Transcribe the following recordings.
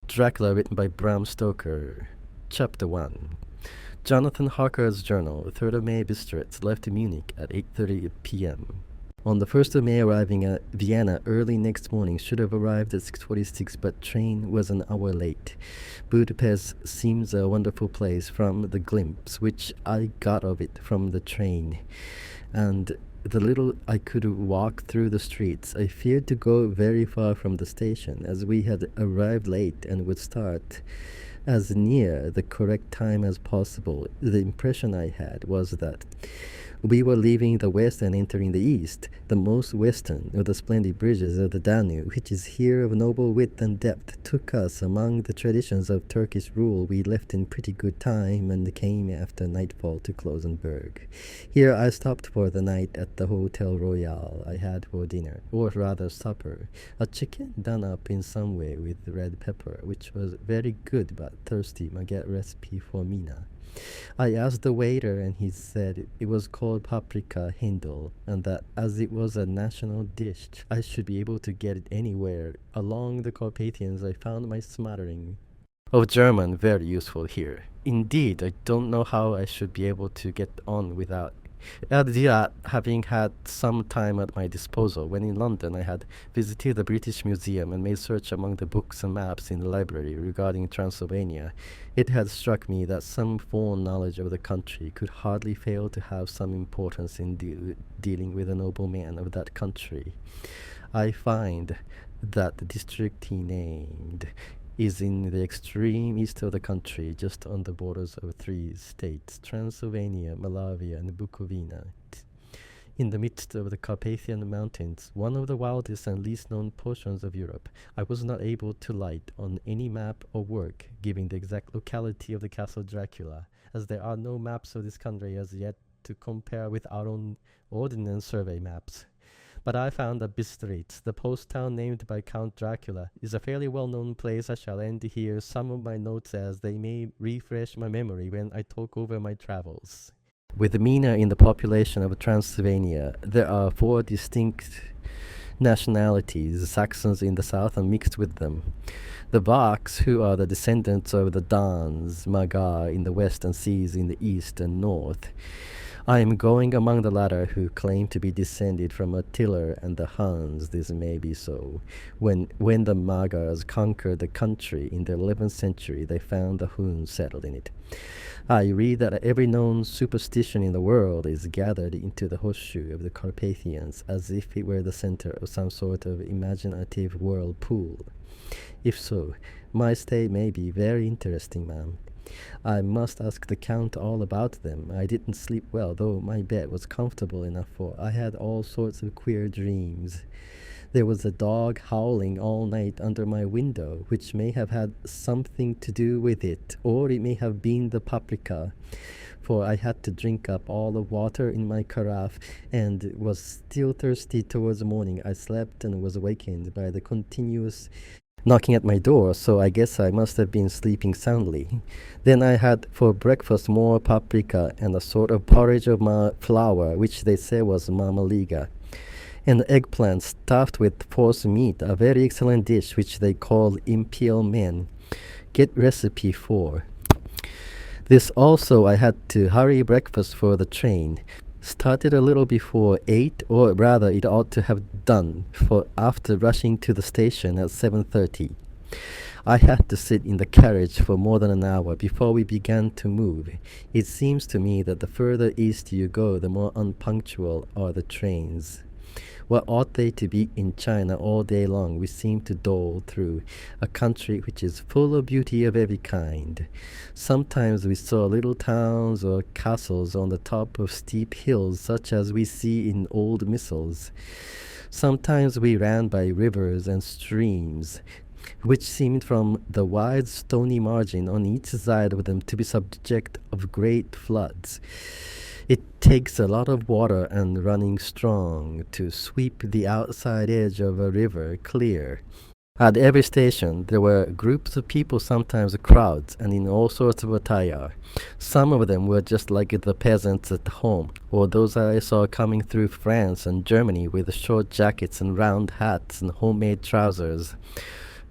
Dracula, written by Bram Stoker. Chapter 1. Jonathan Harker's journal, 3rd of May Bistritz, left Munich at 8:30 p.m. On the 1st of May, arriving at Vienna early next morning, should have arrived at 6:46, but train was an hour late. Budapest seems a wonderful place from the glimpse which I got of it from the train, and the little I could walk through the streets. I feared to go very far from the station, as we had arrived late and would start as near the correct time as possible. The impression I had was that we were leaving the west and entering the east, the most western of the splendid bridges of the Danube, which is here of noble width and depth, took us among the traditions of Turkish rule. We left in pretty good time and came after nightfall to Klausenberg. Here I stopped for the night at the Hotel Royal. I had for dinner, or rather supper, a chicken done up in some way with red pepper, which was very good but thirsty. Maget recipe for Mina. I asked the waiter, and he said it was called paprika Hindel, and that as it was a national dish, I should be able to get it anywhere. Along the Carpathians, I found my smattering of German very useful here. Indeed, I don't know how I should be able to get on without that, having had some time at my disposal. When in London, I had visited the British Museum and made search among the books and maps in the library regarding Transylvania. It had struck me that some foreknowledge of the country could hardly fail to have some importance in dealing with a nobleman of that country. I find that the district he named is in the extreme east of the country, just on the borders of 3 states, Transylvania, Moravia, and Bukovina. In the midst of the Carpathian Mountains, one of the wildest and least known portions of Europe. I was not able to light on any map or work giving the exact locality of the castle Dracula, as there are no maps of this country as yet to compare with our own ordnance survey maps. But I found that Bistritz, the post town named by Count Dracula, is a fairly well-known place. I shall end here some of my notes as they may refresh my memory when I talk over my travels. With Mina in the population of Transylvania, there are 4 distinct nationalities, Saxons in the south and mixed with them. The Vaks, who are the descendants of the Dans, Magyar in the west and Seas in the east and north. I am going among the latter, who claim to be descended from Attila and the Huns. This may be so. When the Magyars conquered the country in the 11th century, they found the Huns settled in it. I read that every known superstition in the world is gathered into the horseshoe of the Carpathians, as if it were the center of some sort of imaginative whirlpool. If so, my stay may be very interesting, ma'am. I must ask the Count all about them. I didn't sleep well, though my bed was comfortable enough, for I had all sorts of queer dreams. There was a dog howling all night under my window, which may have had something to do with it, or it may have been the paprika, for I had to drink up all the water in my carafe, and was still thirsty towards morning. I slept and was awakened by the continuous knocking at my door, so I guess I must have been sleeping soundly. Then I had for breakfast more paprika and a sort of porridge of flour, which they say was mamaliga, and eggplant stuffed with force meat, a very excellent dish which they call imperial men. Get recipe for. This also I had to hurry breakfast for the train. Started a little before 8, or rather it ought to have done, for after rushing to the station at 7:30. I had to sit in the carriage for more than an hour before we began to move. It seems to me that the further east you go, the more unpunctual are the trains. What ought they to be in China all day long? We seem to dole through a country which is full of beauty of every kind. Sometimes we saw little towns or castles on the top of steep hills, such as we see in old missals. Sometimes we ran by rivers and streams, which seemed from the wide stony margin on each side of them to be subject of great floods. It takes a lot of water and running strong to sweep the outside edge of a river clear. At every station there were groups of people, sometimes crowds, and in all sorts of attire. Some of them were just like the peasants at home, or those I saw coming through France and Germany with short jackets and round hats and homemade trousers.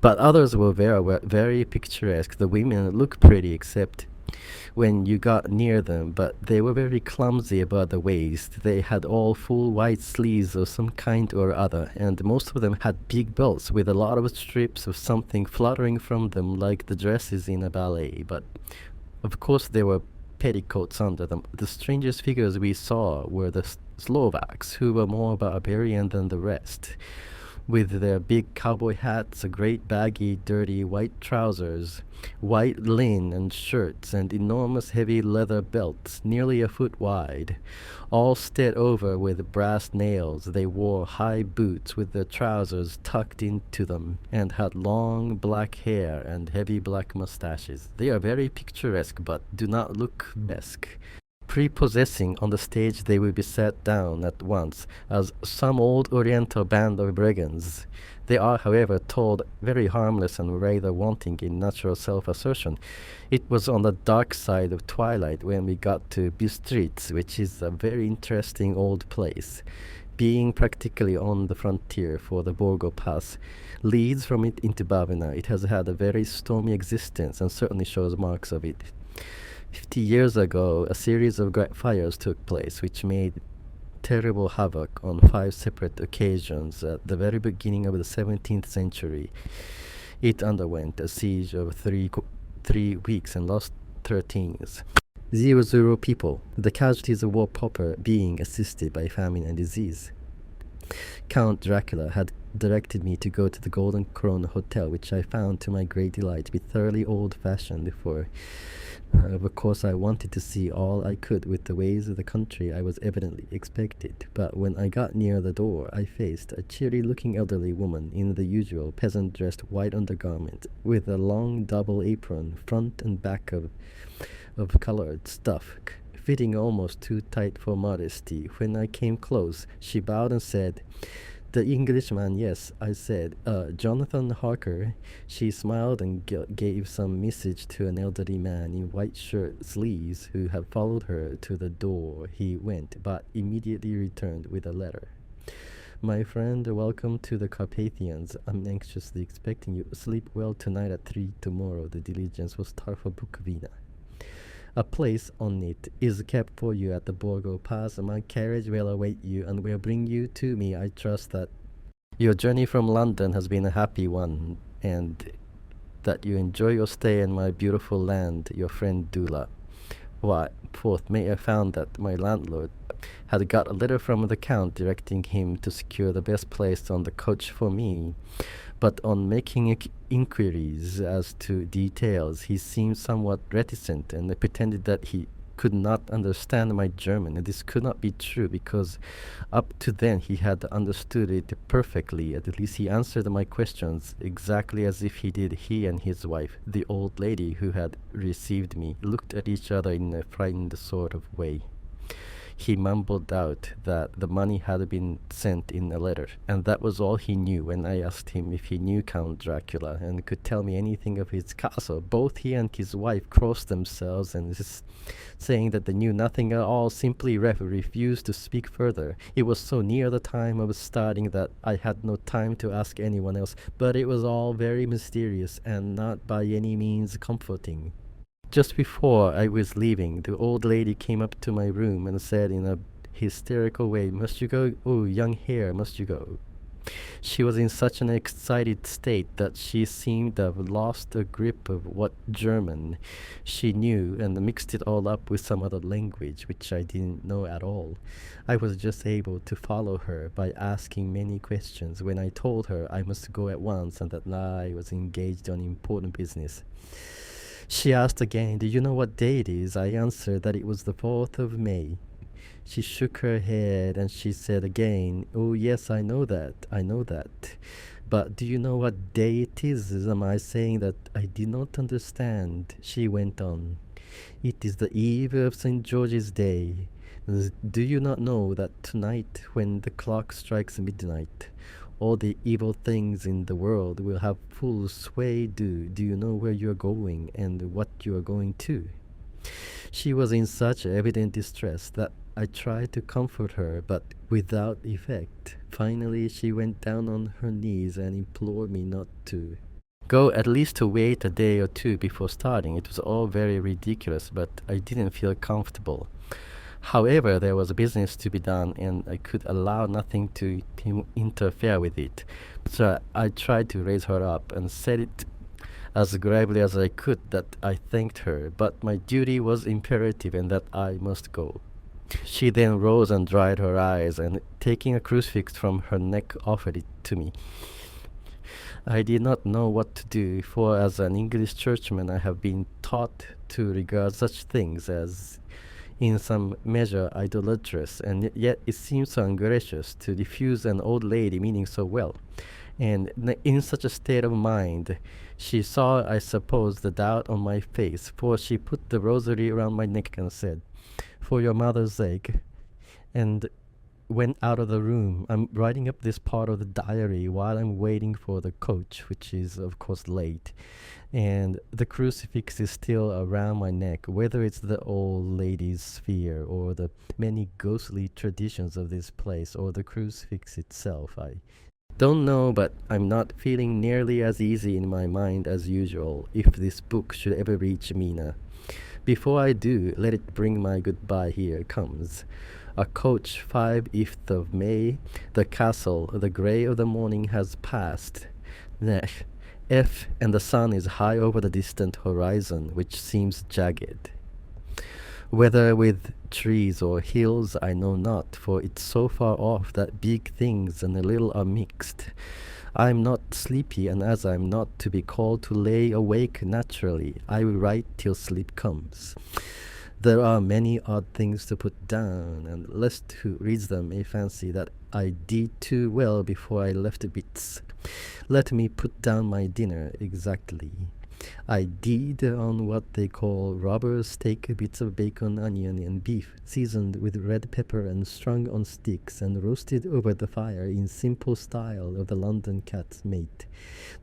But others were very picturesque. The women looked pretty, except when you got near them, but they were very clumsy about the waist. They had all full white sleeves of some kind or other, and most of them had big belts with a lot of strips of something fluttering from them like the dresses in a ballet. But of course there were petticoats under them. The strangest figures we saw were the Slovaks, who were more barbarian than the rest, with their big cowboy hats, great baggy, dirty white trousers, white linen shirts, and enormous heavy leather belts, nearly a foot wide, all set over with brass nails. They wore high boots with their trousers tucked into them, and had long black hair and heavy black mustaches. They are very picturesque, but do not look esque. Prepossessing on the stage, they will be set down at once as some old oriental band of brigands. They are, however, told very harmless and rather wanting in natural self-assertion. It was on the dark side of twilight when we got to Bistritz, which is a very interesting old place. Being practically on the frontier for the Borgo Pass leads from it into Bavina. It has had a very stormy existence and certainly shows marks of it. 50 years ago, a series of great fires took place, which made terrible havoc on 5 separate occasions. At the very beginning of the 17th century, it underwent a siege of 3 weeks and lost 13. 0 people, the casualties of war proper being assisted by famine and disease. Count Dracula had directed me to go to the Golden Crown Hotel, which I found to my great delight to be thoroughly old-fashioned, for of course I wanted to see all I could with the ways of the country I was evidently expected. But when I got near the door, I faced a cheery-looking elderly woman in the usual peasant-dressed white undergarment, with a long double apron, front and back of colored stuff, fitting almost too tight for modesty. When I came close, she bowed and said, "The Englishman, yes," I said. "Jonathan Harker." She smiled and gave some message to an elderly man in white shirt sleeves who had followed her to the door. He went, but immediately returned with a letter. "My friend, welcome to the Carpathians. I'm anxiously expecting you. Sleep well tonight at 3 tomorrow. The diligence will start for Bukovina. A place on it is kept for you at the Borgo Pass. My carriage will await you and will bring you to me. I trust that your journey from London has been a happy one, and that you enjoy your stay in my beautiful land. Your friend Dula." Why, 4th May, I found that my landlord had got a letter from the Count directing him to secure the best place on the coach for me. But on making inquiries as to details, he seemed somewhat reticent and pretended that he could not understand my German. And this could not be true, because up to then he had understood it perfectly. At least he answered my questions exactly as if he did. He and his wife, the old lady who had received me, looked at each other in a frightened sort of way. He mumbled out that the money had been sent in a letter, and that was all he knew. When I asked him if he knew Count Dracula and could tell me anything of his castle, both he and his wife crossed themselves and saying that they knew nothing at all, simply refused to speak further. It was so near the time of starting that I had no time to ask anyone else, but it was all very mysterious and not by any means comforting. Just before I was leaving, the old lady came up to my room and said in a hysterical way, "Must you go? Oh, young hare, must you go?" She was in such an excited state that she seemed to have lost a grip of what German she knew and mixed it all up with some other language, which I didn't know at all. I was just able to follow her by asking many questions when I told her I must go at once and that I was engaged on important business. She asked again, "Do you know what day it is?" I answered that it was the 4th of May. She shook her head and she said again, "Oh yes, I know that. But do you know what day it is?" Am I saying that I did not understand? She went on, "It is the eve of St. George's Day. Do you not know that tonight, when the clock strikes midnight, all the evil things in the world will have full sway? Do you know where you are going and what you are going to?" She was in such evident distress that I tried to comfort her, but without effect. Finally, she went down on her knees and implored me not to. go at least to wait a day or two before starting. It was all very ridiculous, but I didn't feel comfortable. However, there was business to be done, and I could allow nothing to interfere with it. So I tried to raise her up and said it as gravely as I could that I thanked her, but my duty was imperative and that I must go. She then rose and dried her eyes, and taking a crucifix from her neck offered it to me. I did not know what to do, for as an English churchman I have been taught to regard such things as in some measure idolatrous, and yet it seems so ungracious to refuse an old lady meaning so well. And in such a state of mind, she saw, I suppose, the doubt on my face, for she put the rosary around my neck and said, "For your mother's sake," and went out of the room. I'm writing up this part of the diary while I'm waiting for the coach, which is, of course, late. And the crucifix is still around my neck, whether it's the old lady's sphere or the many ghostly traditions of this place or the crucifix itself. I don't know, but I'm not feeling nearly as easy in my mind as usual if this book should ever reach Mina. Before I do, let it bring my goodbye. Here comes. A coach 5th of May. The castle, the grey of the morning has passed. F and the sun is high over the distant horizon, which seems jagged. Whether with trees or hills I know not, for it's so far off that big things and the little are mixed. I'm not sleepy, and as I'm not to be called to lay awake naturally, I will write till sleep comes. There are many odd things to put down, and lest who reads them may fancy that I did too well before I left bits. Let me put down my dinner exactly. I did on what they call robber's steak, bits of bacon, onion, and beef, seasoned with red pepper and strung on sticks and roasted over the fire in simple style of the London cat's mate.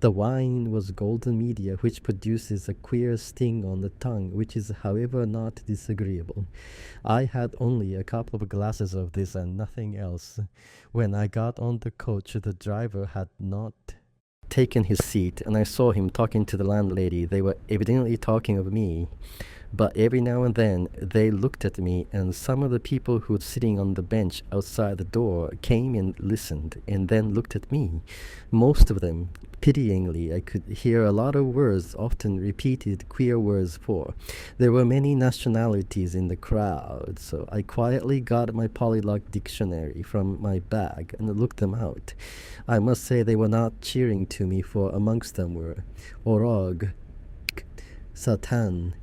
The wine was golden media, which produces a queer sting on the tongue, which is, however, not disagreeable. I had only a couple of glasses of this and nothing else. When I got on the coach, the driver had not taken his seat, and I saw him talking to the landlady. They were evidently talking of me, but every now and then they looked at me, and some of the people who were sitting on the bench outside the door came and listened, and then looked at me. Most of them, pityingly, I could hear a lot of words, often repeated queer words, for there were many nationalities in the crowd, so I quietly got my polyglot dictionary from my bag and looked them out. I must say they were not cheering to me, for amongst them were Orog, Satan,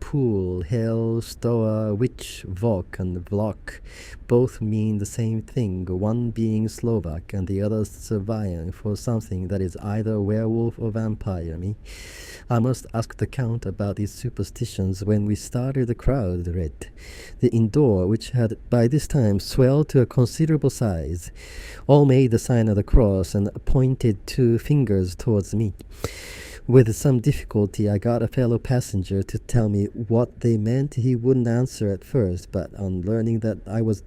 Pool, Hell, Stoa, Witch, Vok, and Vlok. Both mean the same thing, one being Slovak and the other Servian, for something that is either werewolf or vampire. I must ask the Count about these superstitions. When we started, the crowd read. The indoor, which had by this time swelled to a considerable size, all made the sign of the cross and pointed 2 fingers towards me. With some difficulty, I got a fellow passenger to tell me what they meant. He wouldn't answer at first, but on learning that I was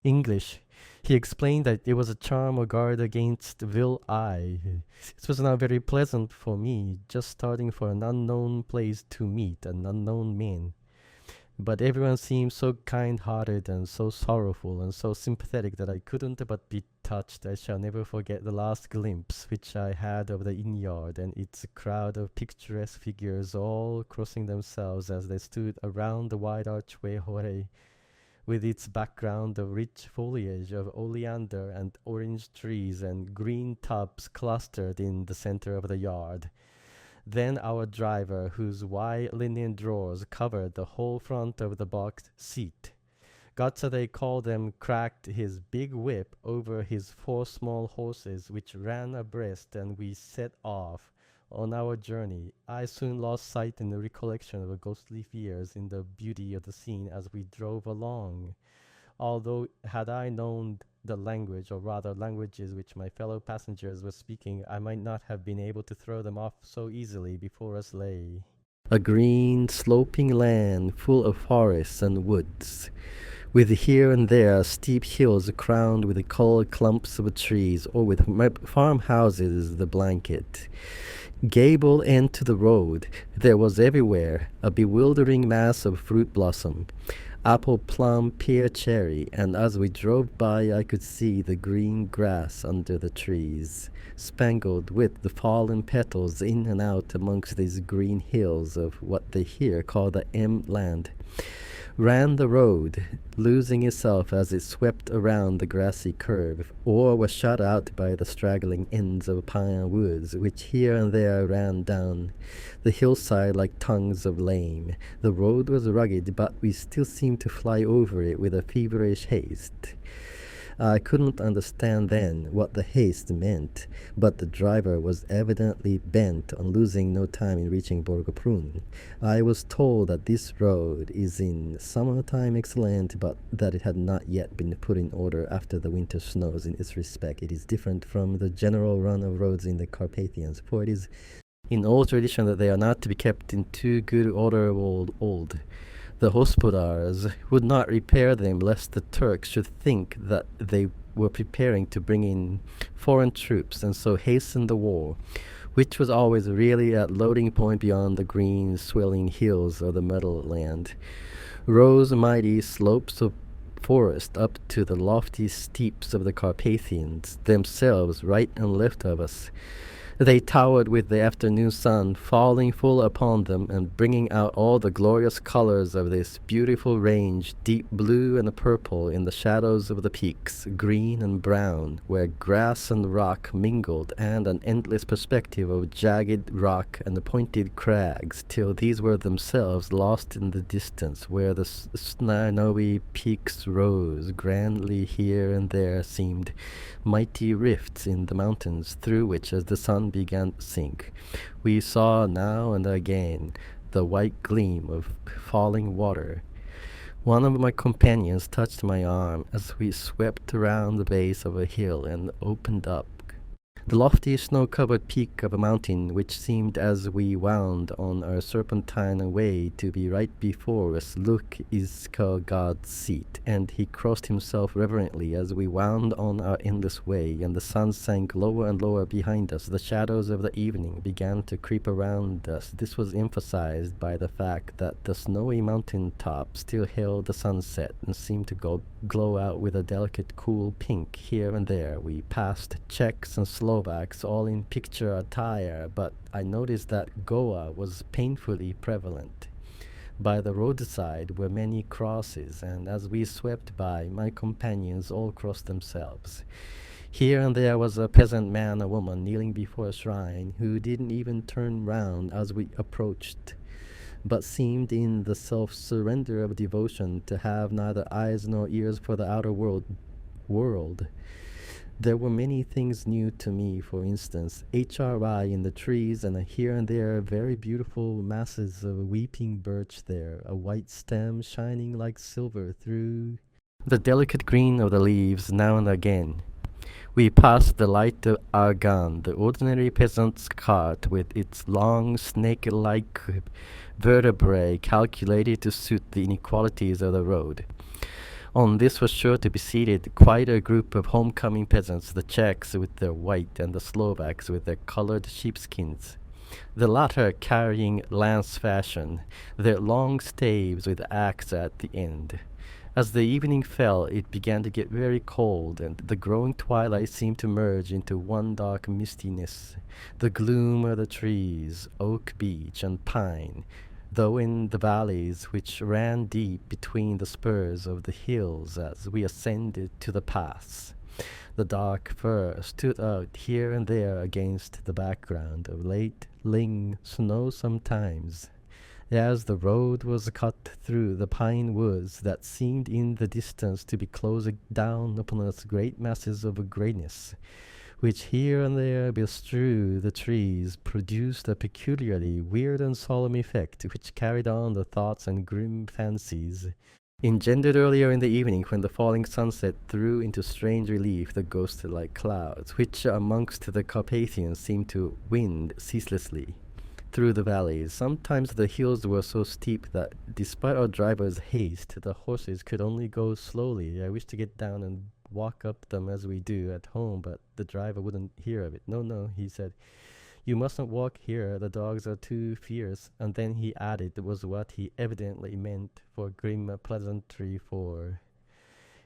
English, he explained that it was a charm or guard against vil eye. It was not very pleasant for me, just starting for an unknown place to meet an unknown man. But everyone seemed so kind-hearted and so sorrowful and so sympathetic that I couldn't but be touched. I shall never forget the last glimpse which I had of the inn-yard and its crowd of picturesque figures all crossing themselves as they stood around the wide archway with its background of rich foliage of oleander and orange trees and green tubs clustered in the center of the yard. Then our driver, whose wide linen drawers covered the whole front of the box seat, Gotcha they called them, cracked his big whip over his 4 small horses, which ran abreast, and we set off on our journey. I soon lost sight in the recollection of ghostly fears in the beauty of the scene as we drove along. Although had I known the language, or rather languages which my fellow passengers were speaking, I might not have been able to throw them off so easily. Before us lay a green, sloping land full of forests and woods, with here and there steep hills crowned with colored clumps of trees, or with farmhouses the blanket. Gable end to the road, there was everywhere a bewildering mass of fruit blossom. Apple, plum, pear, cherry, and as we drove by I could see the green grass under the trees, spangled with the fallen petals in and out amongst these green hills of what they here call the M land. Ran the road, losing itself as it swept around the grassy curve, or was shut out by the straggling ends of pine woods, which here and there ran down the hillside like tongues of flame. The road was rugged, but we still seemed to fly over it with a feverish haste. I couldn't understand then what the haste meant, but the driver was evidently bent on losing no time in reaching Borgoprun. I was told that this road is in summertime excellent, but that it had not yet been put in order after the winter snows. In this respect, it is different from the general run of roads in the Carpathians, for it is in old tradition that they are not to be kept in too good order of old. The hospodars would not repair them lest the Turks should think that they were preparing to bring in foreign troops and so hasten the war, which was always really at loading point beyond the green swelling hills of the meadowland. Rose mighty slopes of forest up to the lofty steeps of the Carpathians, themselves right and left of us. They towered with the afternoon sun falling full upon them and bringing out all the glorious colors of this beautiful range, deep blue and purple in the shadows of the peaks, green and brown, where grass and rock mingled, and an endless perspective of jagged rock and pointed crags, till these were themselves lost in the distance, where the snowy peaks rose grandly here and there seemed mighty rifts in the mountains, through which, as the sun began to sink, we saw now and again the white gleam of falling water. One of my companions touched my arm as we swept around the base of a hill and opened up the lofty snow-covered peak of a mountain, which seemed as we wound on our serpentine way to be right before us. Look is God's seat, and he crossed himself reverently as we wound on our endless way, and the sun sank lower and lower behind us. The shadows of the evening began to creep around us. This was emphasized by the fact that the snowy mountain top still held the sunset and seemed to glow out with a delicate cool pink here and there. We passed Czechs and Slovaks all in picture attire, but I noticed that Goa was painfully prevalent. By the roadside were many crosses, and as we swept by, my companions all crossed themselves. Here and there was a peasant man or woman kneeling before a shrine, who didn't even turn round as we approached, but seemed in the self-surrender of devotion to have neither eyes nor ears for the outer world. There were many things new to me, for instance, HRI in the trees, and here and there very beautiful masses of weeping birch there, a white stem shining like silver through the delicate green of the leaves now and again. We passed the light of Argan, the ordinary peasant's cart, with its long snake-like vertebrae calculated to suit the inequalities of the road. On this was sure to be seated quite a group of homecoming peasants, the Czechs with their white and the Slovaks with their colored sheepskins, the latter carrying lance fashion, their long staves with axe at the end. As the evening fell, it began to get very cold, and the growing twilight seemed to merge into one dark mistiness. The gloom of the trees, oak, beech, and pine, though in the valleys which ran deep between the spurs of the hills as we ascended to the pass. The dark fir stood out here and there against the background of late ling snow sometimes, as the road was cut through the pine woods that seemed in the distance to be closing down upon us great masses of greyness, which here and there bestrew the trees, produced a peculiarly weird and solemn effect, which carried on the thoughts and grim fancies engendered earlier in the evening, when the falling sunset threw into strange relief the ghost-like clouds, which amongst the Carpathians seemed to wind ceaselessly through the valleys. Sometimes the hills were so steep that, despite our driver's haste, the horses could only go slowly. I wished to get down and walk up them as we do at home, but the driver wouldn't hear of it. No, he said, You mustn't walk here, the dogs are too fierce. And then he added was what he evidently meant for grim pleasantry for.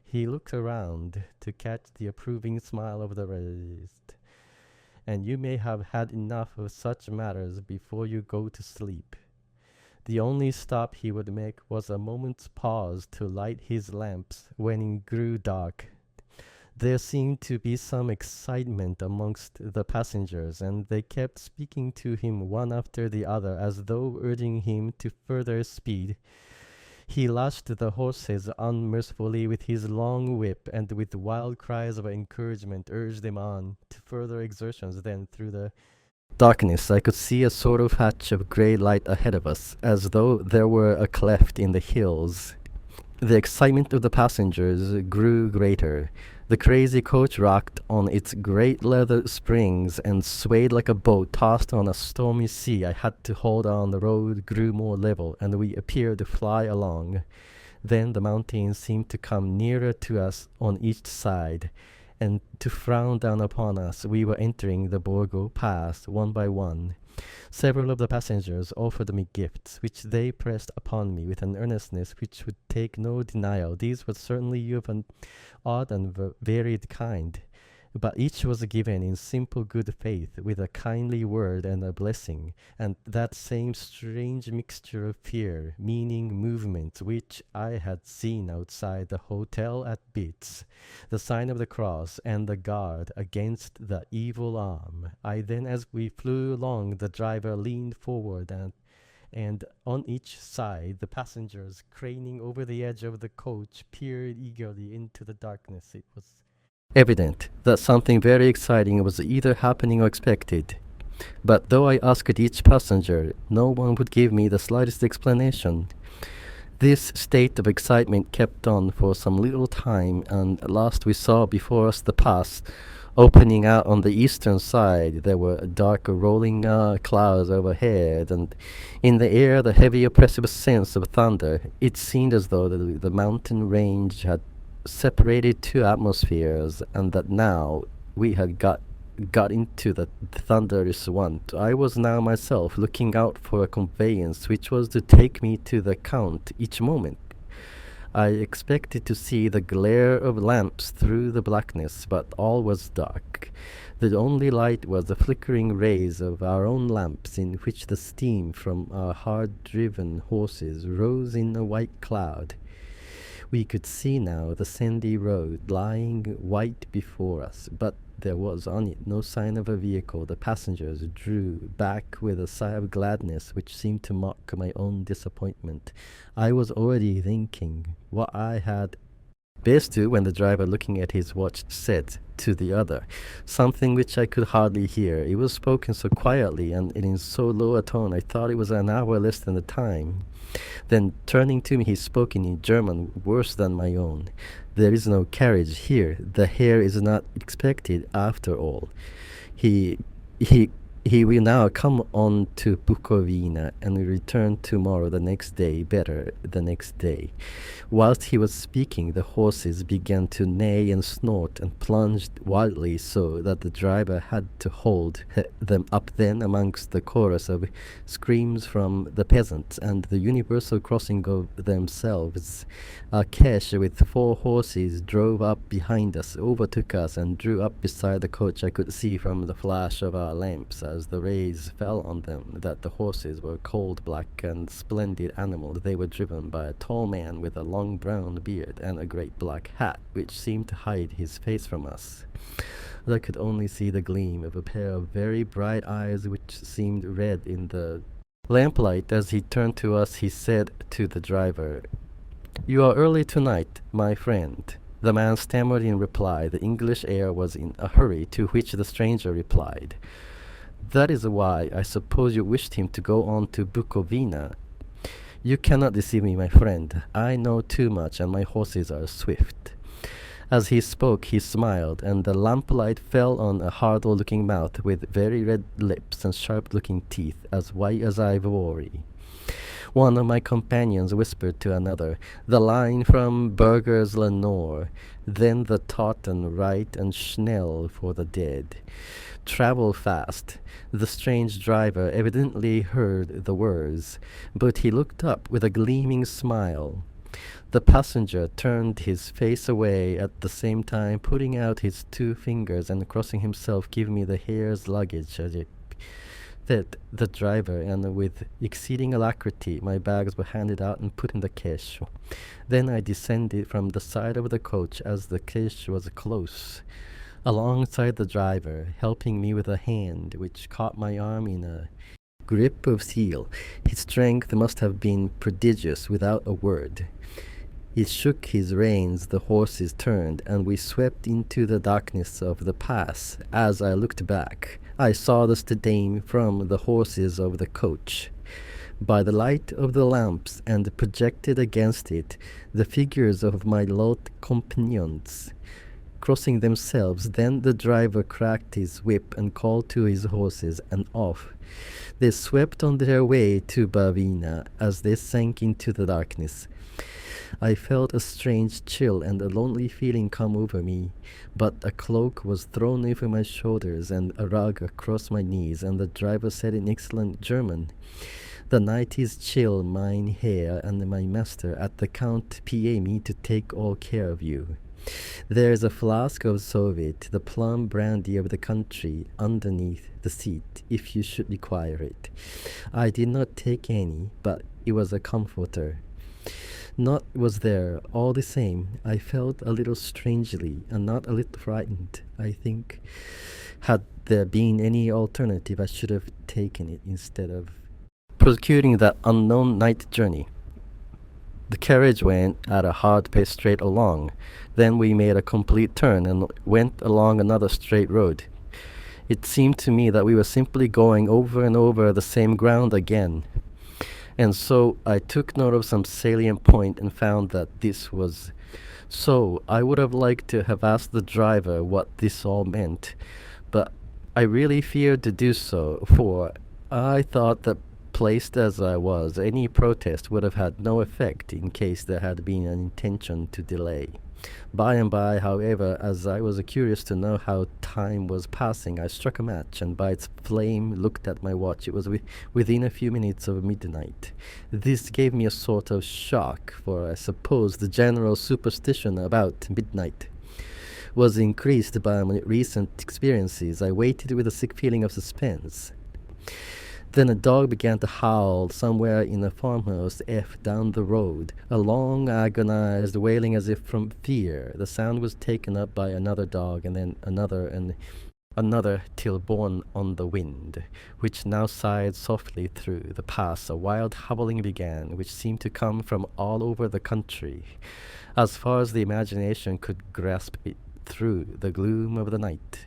He looked around to catch the approving smile of the rest. And you may have had enough of such matters before you go to sleep. The only stop he would make was a moment's pause to light his lamps when it grew dark. There seemed to be some excitement amongst the passengers, and they kept speaking to him one after the other as though urging him to further speed. He lashed the horses unmercifully with his long whip, and with wild cries of encouragement urged them on to further exertions. Then through the darkness I could see a sort of patch of grey light ahead of us, as though there were a cleft in the hills. The excitement of the passengers grew greater. The crazy coach rocked on its great leather springs and swayed like a boat tossed on a stormy sea. I had to hold on. The road grew more level, and we appeared to fly along. Then the mountains seemed to come nearer to us on each side, and to frown down upon us. We were entering the Borgo Pass one by one. Several of the passengers offered me gifts, which they pressed upon me with an earnestness which would take no denial. These were certainly of an odd and varied kind, but each was given in simple good faith, with a kindly word and a blessing, and that same strange mixture of fear, meaning, movement, which I had seen outside the hotel at Bitz, the sign of the cross and the guard against the evil arm. Then, as we flew along, the driver leaned forward, and on each side the passengers, craning over the edge of the coach, peered eagerly into the darkness. It was evident that something very exciting was either happening or expected. But though I asked each passenger, no one would give me the slightest explanation. This state of excitement kept on for some little time, and at last we saw before us the pass opening out on the eastern side. There were dark rolling clouds overhead, and in the air the heavy oppressive sense of thunder. It seemed as though the mountain range had separated two atmospheres, and that now we had got into the thunderous one. I was now myself looking out for a conveyance which was to take me to the Count each moment. I expected to see the glare of lamps through the blackness, but all was dark. The only light was the flickering rays of our own lamps, in which the steam from our hard-driven horses rose in a white cloud. We could see now the sandy road lying white before us, but there was on it no sign of a vehicle. The passengers drew back with a sigh of gladness which seemed to mock my own disappointment. I was already thinking what I had best do when the driver, looking at his watch, said to the other something which I could hardly hear. It was spoken so quietly and in so low a tone I thought it was an hour less than the time. Then, turning to me, he spoke in German worse than my own. There is no carriage here. The hare is not expected after all. He will now come on to Bukovina and return tomorrow, the next day, better the next day. Whilst he was speaking, the horses began to neigh and snort and plunged wildly, so that the driver had to hold them up. Then, amongst the chorus of screams from the peasants and the universal crossing of themselves, a cache with 4 horses drove up behind us, overtook us, and drew up beside the coach. I could see from the flash of our lamps, as the rays fell on them, that the horses were coal-black and splendid animals. They were driven by a tall man with a long brown beard and a great black hat, which seemed to hide his face from us. I could only see the gleam of a pair of very bright eyes which seemed red in the lamplight. As he turned to us, he said to the driver, "You are early tonight, my friend." The man stammered in reply. The English air was in a hurry, to which the stranger replied, "That is why I suppose you wished him to go on to Bukovina. You cannot deceive me, my friend. I know too much, and my horses are swift." As he spoke, he smiled, and the lamplight fell on a hard-looking mouth with very red lips and sharp-looking teeth, as white as ivory. One of my companions whispered to another, the line from Burger's Lenore, then the Totten right and Schnell for the dead. Travel fast. The strange driver evidently heard the words, but he looked up with a gleaming smile. The passenger turned his face away at the same time, putting out his 2 fingers and crossing himself, giving me the hare's luggage as it that the driver, and with exceeding alacrity my bags were handed out and put in the cache. Then I descended from the side of the coach as the cache was close, alongside the driver, helping me with a hand which caught my arm in a grip of steel. His strength must have been prodigious without a word. He shook his reins, the horses turned, and we swept into the darkness of the pass. As I looked back, I saw the steam from the horses of the coach. By the light of the lamps, and projected against it, the figures of my lot companions, crossing themselves. Then the driver cracked his whip and called to his horses, and off they swept on their way to Bavina. As they sank into the darkness, I felt a strange chill and a lonely feeling come over me, but a cloak was thrown over my shoulders and a rug across my knees, and the driver said in excellent German, "The night is chill, mein Herr, and my master at the Count PA me to take all care of you. There is a flask of Soviet, the plum brandy of the country, underneath the seat, if you should require it." I did not take any, but it was a comforter. Not was there. All the same, I felt a little strangely, and not a little frightened. I think, had there been any alternative, I should have taken it instead of prosecuting that unknown night journey. The carriage went at a hard pace straight along. Then we made a complete turn and went along another straight road. It seemed to me that we were simply going over and over the same ground again. And so I took note of some salient point and found that this was so. I would have liked to have asked the driver what this all meant, but I really feared to do so, for I thought that, placed as I was, any protest would have had no effect in case there had been an intention to delay. By and by, however, as I was curious to know how time was passing, I struck a match, and by its flame looked at my watch. It was within a few minutes of midnight. This gave me a sort of shock, for I suppose the general superstition about midnight was increased by my recent experiences. I waited with a sick feeling of suspense. Then a dog began to howl somewhere in a farmhouse down the road, a long agonized wailing as if from fear. The sound was taken up by another dog, and then another, and another, till borne on the wind, which now sighed softly through the pass. A wild howling began, which seemed to come from all over the country, as far as the imagination could grasp it through the gloom of the night.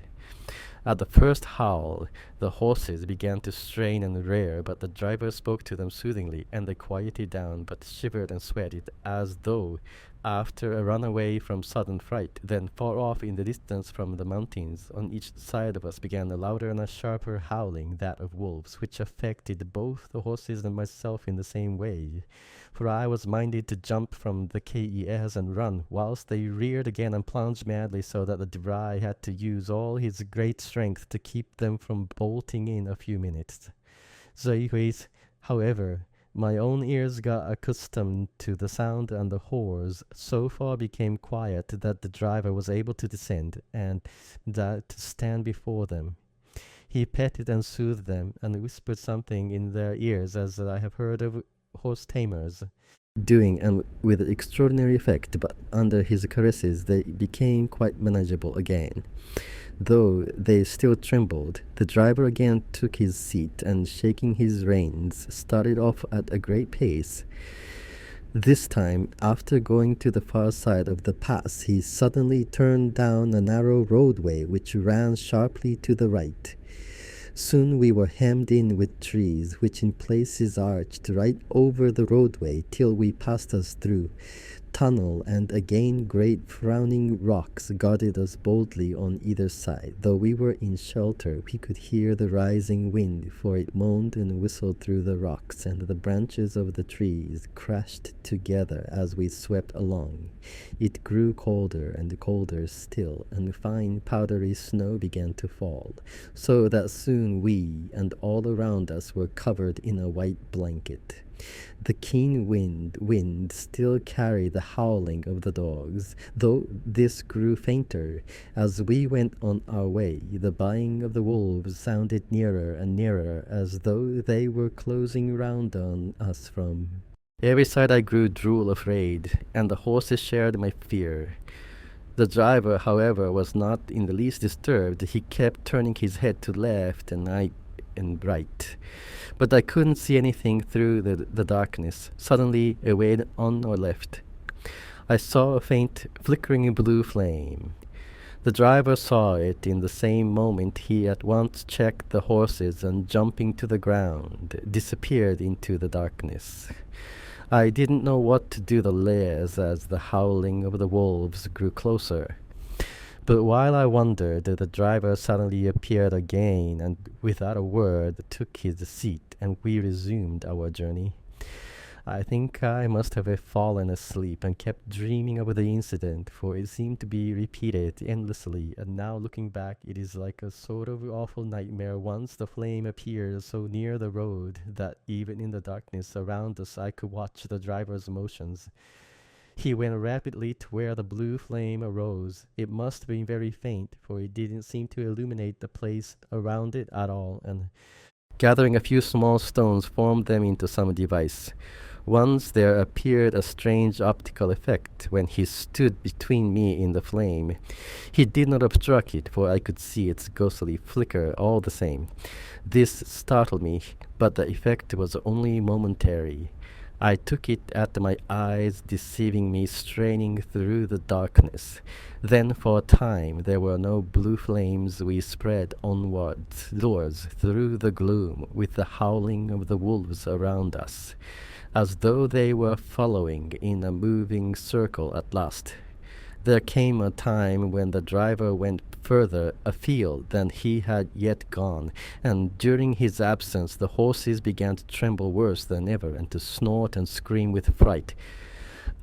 At the first howl, the horses began to strain and rear, but the driver spoke to them soothingly, and they quieted down, but shivered and sweated, as though after a runaway from sudden fright. Then far off in the distance from the mountains, on each side of us, began a louder and a sharper howling, that of wolves, which affected both the horses and myself in the same way. For I was minded to jump from the KES and run, whilst they reared again and plunged madly, so that the dry had to use all his great strength to keep them from bolting in a few minutes. However, my own ears got accustomed to the sound, and the horse so far became quiet that the driver was able to descend, and that to stand before them. He petted and soothed them, and whispered something in their ears, as I have heard of horse tamers doing, and with extraordinary effect, but under his caresses they became quite manageable again, though they still trembled. The driver again took his seat, and shaking his reins, started off at a great pace. This time, after going to the far side of the pass, he suddenly turned down a narrow roadway which ran sharply to the right. Soon we were hemmed in with trees, which in places arched right over the roadway till we passed us through. tunnel, and again great frowning rocks guarded us boldly on either side. Though we were in shelter, we could hear the rising wind, for it moaned and whistled through the rocks, and the branches of the trees crashed together as we swept along. It grew colder and colder still, and fine powdery snow began to fall, so that soon we and all around us were covered in a white blanket. The keen wind still carried the howling of the dogs, though this grew fainter. As we went on our way, the baying of the wolves sounded nearer and nearer, as though they were closing round on us from every side. I grew drool afraid, and the horses shared my fear. The driver, however, was not in the least disturbed. He kept turning his head to left and right. But I couldn't see anything through the darkness. Suddenly, away on our left, I saw a faint, flickering blue flame. The driver saw it in the same moment. He at once checked the horses and, jumping to the ground, disappeared into the darkness. I didn't know what to do the less as the howling of the wolves grew closer. But while I wondered, the driver suddenly appeared again and without a word took his seat, and we resumed our journey. I think I must have fallen asleep and kept dreaming of the incident, for it seemed to be repeated endlessly, and now looking back it is like a sort of awful nightmare. Once the flame appeared so near the road that even in the darkness around us I could watch the driver's motions. He went rapidly to where the blue flame arose. It must have been very faint, for it didn't seem to illuminate the place around it at all, and gathering a few small stones formed them into some device. Once there appeared a strange optical effect when he stood between me and the flame. He did not obstruct it, for I could see its ghostly flicker all the same. This startled me, but the effect was only momentary. I took it at my eyes deceiving me, straining through the darkness. Then for a time there were no blue flames. We spread onwards through the gloom, with the howling of the wolves around us, as though they were following in a moving circle. At last there came a time when the driver went further afield than he had yet gone, and during his absence the horses began to tremble worse than ever and to snort and scream with fright.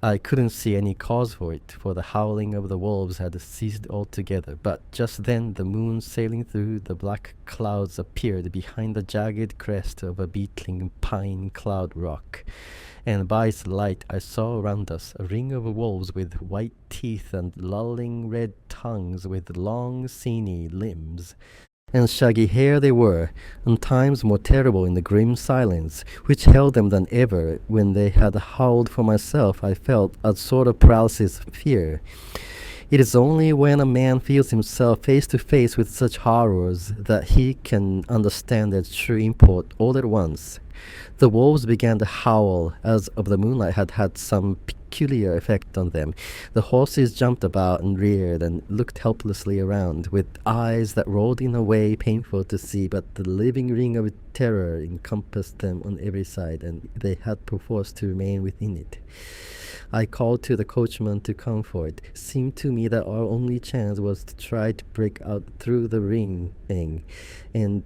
I couldn't see any cause for it, for the howling of the wolves had ceased altogether. But just then the moon, sailing through the black clouds, appeared behind the jagged crest of a beetling pine cloud rock, and by its light I saw around us a ring of wolves with white teeth and lolling red tongues, with long sinewy limbs and shaggy hair. They were, and times more terrible in the grim silence which held them than ever. When they had howled for myself, I felt a sort of paralysis of fear. It is only when a man feels himself face to face with such horrors that he can understand their true import all at once. The wolves began to howl, as of the moonlight had had some peculiar effect on them. The horses jumped about and reared and looked helplessly around, with eyes that rolled in a way painful to see, but the living ring of terror encompassed them on every side, and they had perforce to remain within it. I called to the coachman to come for it. It seemed to me that our only chance was to try to break out through the ring, and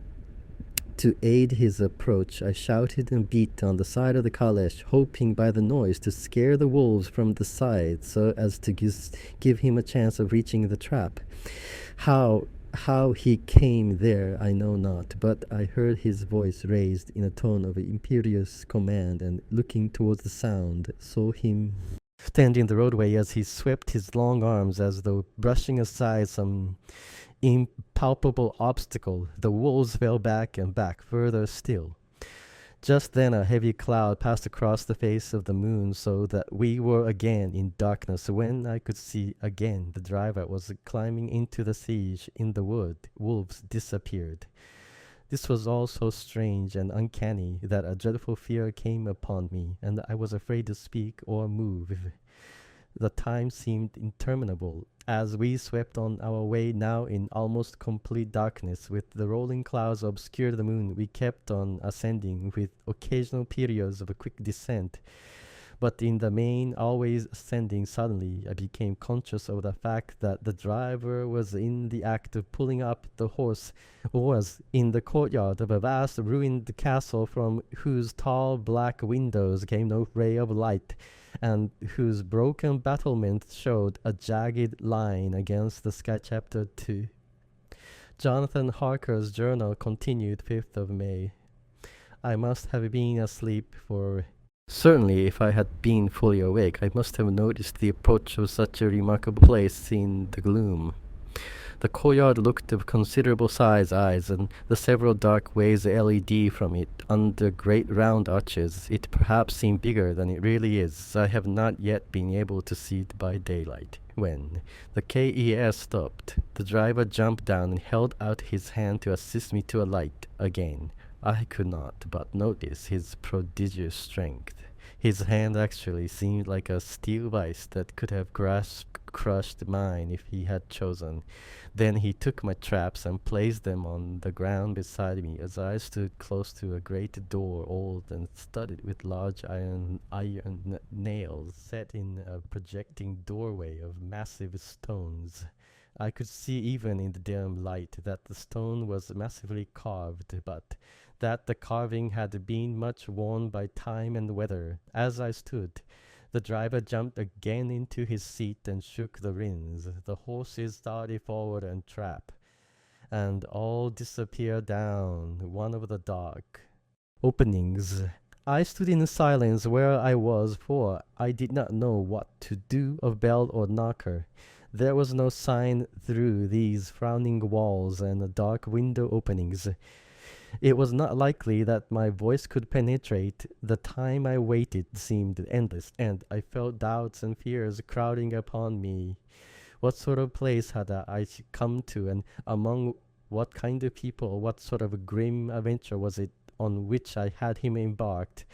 to aid his approach, I shouted and beat on the side of the caleche, hoping by the noise to scare the wolves from the side, so as to give him a chance of reaching the trap. How he came there I know not, but I heard his voice raised in a tone of imperious command, and looking towards the sound, saw him stand in the roadway as he swept his long arms as though brushing aside some impalpable obstacle. The wolves fell back and back, further still. Just then a heavy cloud passed across the face of the moon, so that we were again in darkness. When I could see again, the driver was climbing into the siege in the wood. Wolves disappeared. This was all so strange and uncanny that a dreadful fear came upon me, and I was afraid to speak or move. The time seemed interminable. As we swept on our way, now in almost complete darkness, with the rolling clouds obscured the moon, we kept on ascending, with occasional periods of a quick descent. But in the main, always ascending suddenly, I became conscious of the fact that the driver was in the act of pulling up the horse, was in the courtyard of a vast ruined castle from whose tall black windows came no ray of light, and whose broken battlements showed a jagged line against the sky. Chapter 2. Jonathan Harker's journal continued 5th of May. I must have been asleep, for certainly if I had been fully awake, I must have noticed the approach of such a remarkable place in the gloom. The courtyard looked of considerable size, and the several dark ways LED from it under great round arches. It perhaps seemed bigger than it really is. I have not yet been able to see it by daylight. When the KES stopped, the driver jumped down and held out his hand to assist me to alight again. I could not but notice his prodigious strength. His hand actually seemed like a steel vice that could have crushed mine if he had chosen. Then he took my traps and placed them on the ground beside me as I stood close to a great door, old and studded with large iron nails set in a projecting doorway of massive stones. I could see even in the dim light that the stone was massively carved, but that the carving had been much worn by time and weather. As I stood, the driver jumped again into his seat and shook the reins. The horses started forward and trap, and all disappeared down one of the dark openings. I stood in silence where I was, for I did not know what to do of bell or knocker. There was no sign through these frowning walls and dark window openings. It was not likely that my voice could penetrate. The time I waited seemed endless, and I felt doubts and fears crowding upon me. What sort of place had I come to, and among what kind of people? What sort of a grim adventure was it on which I had him embarked?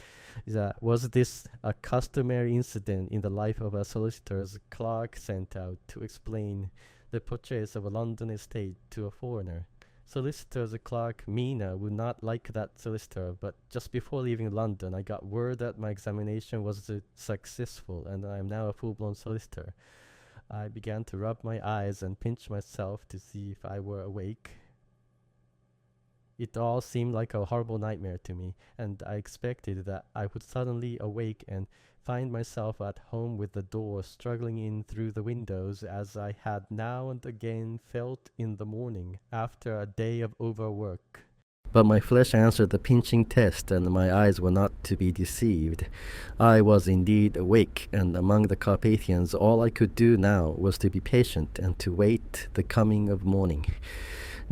Was this a customary incident in the life of a solicitor's clerk sent out to explain the purchase of a London estate to a foreigner? Solicitor's clerk Mina would not like that solicitor, but just before leaving London, I got word that my examination was successful, and I am now a full-blown solicitor. I began to rub my eyes and pinch myself to see if I were awake. It all seemed like a horrible nightmare to me, and I expected that I would suddenly awake and find myself at home with the door struggling in through the windows, as I had now and again felt in the morning after a day of overwork. But my flesh answered the pinching test, and my eyes were not to be deceived. I was indeed awake, and among the Carpathians all I could do now was to be patient and to wait the coming of morning.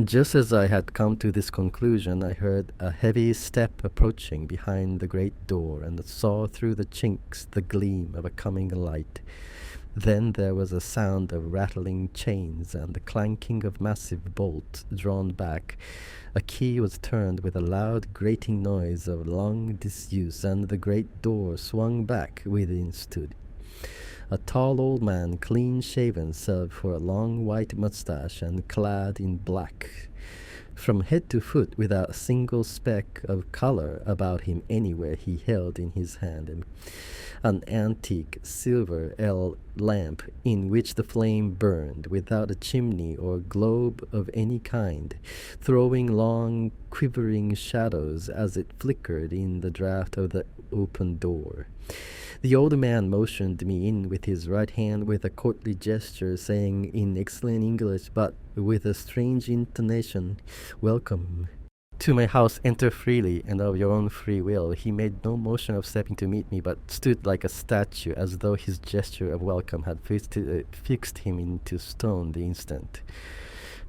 Just as I had come to this conclusion, I heard a heavy step approaching behind the great door, and saw through the chinks the gleam of a coming light. Then there was a sound of rattling chains and the clanking of massive bolts drawn back. A key was turned with a loud grating noise of long disuse, and the great door swung back. Within stood a tall old man, clean-shaven, save for a long white mustache, and clad in black from head to foot, without a single speck of color about him anywhere. He held in his hand an antique silver lamp in which the flame burned without a chimney or globe of any kind, throwing long quivering shadows as it flickered in the draught of the open door. The old man motioned me in with his right hand with a courtly gesture, saying in excellent English, but with a strange intonation, "Welcome to my house. Enter freely and of your own free will." He made no motion of stepping to meet me, but stood like a statue, as though his gesture of welcome had fixed him into stone the instant.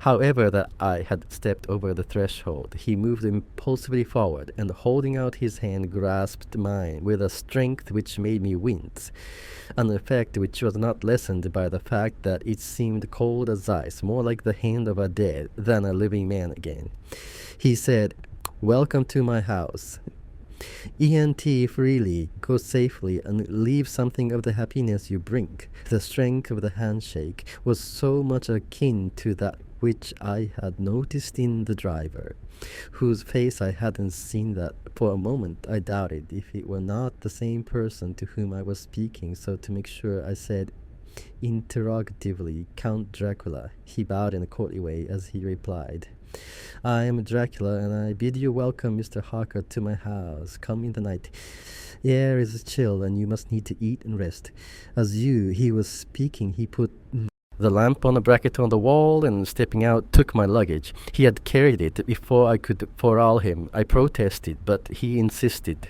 However, that I had stepped over the threshold, he moved impulsively forward, and holding out his hand, grasped mine with a strength which made me wince, an effect which was not lessened by the fact that it seemed cold as ice, more like the hand of a dead than a living man again. He said, "Welcome to my house. Ent freely, go safely, and leave something of the happiness you bring." The strength of the handshake was so much akin to that which I had noticed in the driver, whose face I hadn't seen. That for a moment I doubted if it were not the same person to whom I was speaking, so to make sure I said interrogatively, "Count Dracula." He bowed in a courtly way as he replied, "I am Dracula, and I bid you welcome, Mr. Harker, to my house. Come in the night. The air is chill, and you must need to eat and rest." He was speaking, he put the lamp on a bracket on the wall, and stepping out, took my luggage. He had carried it before I could corral him. I protested, but he insisted.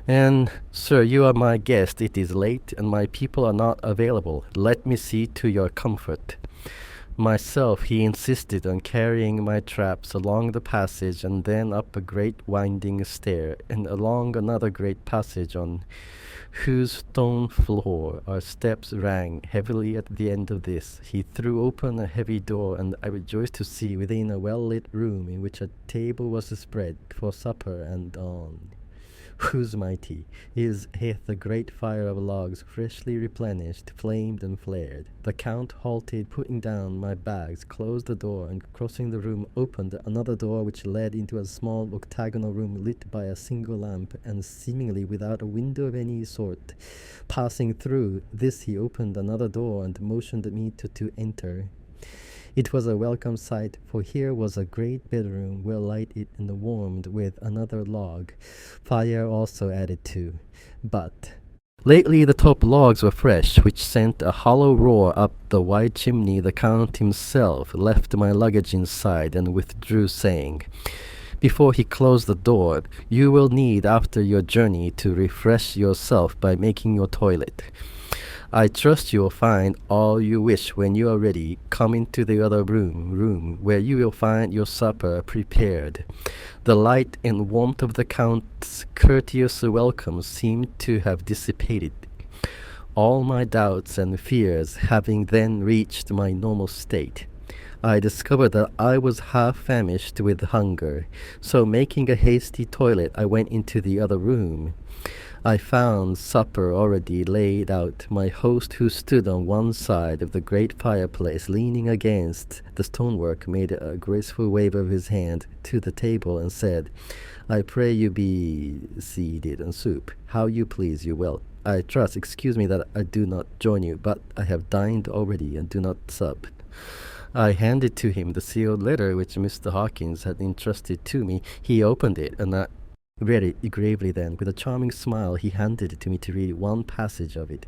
"And, sir, you are my guest. It is late, and my people are not available. Let me see to your comfort." Myself, he insisted on carrying my traps along the passage, and then up a great winding stair, and along another great passage on whose stone floor our steps rang heavily. At the end of this, he threw open a heavy door, and I rejoiced to see within a well-lit room in which a table was spread for supper, and on whose mighty is hath a great fire of logs freshly replenished, flamed and flared. The Count halted, putting down my bags, closed the door, and crossing the room opened another door which led into a small octagonal room lit by a single lamp, and seemingly without a window of any sort. Passing through this, he opened another door and motioned me to enter. It was a welcome sight, for here was a great bedroom, well lighted and warmed with another log, fire also added to. But lately the top logs were fresh, which sent a hollow roar up the wide chimney. The Count himself left my luggage inside and withdrew, saying, before he closed the door, "You will need after your journey to refresh yourself by making your toilet. I trust you will find all you wish when you are ready. Come into the other room, where you will find your supper prepared." The light and warmth of the Count's courteous welcome seemed to have dissipated all my doubts and fears. Having then reached my normal state, I discovered that I was half famished with hunger, so making a hasty toilet, I went into the other room. I found supper already laid out. My host, who stood on one side of the great fireplace, leaning against the stonework, made a graceful wave of his hand to the table and said, "I pray you be seated and soup. How you please, you will. I trust, excuse me that I do not join you, but I have dined already and do not sup." I handed to him the sealed letter which Mr. Hawkins had entrusted to me. He opened it, and I read it gravely. Then, with a charming smile, he handed it to me to read one passage of it.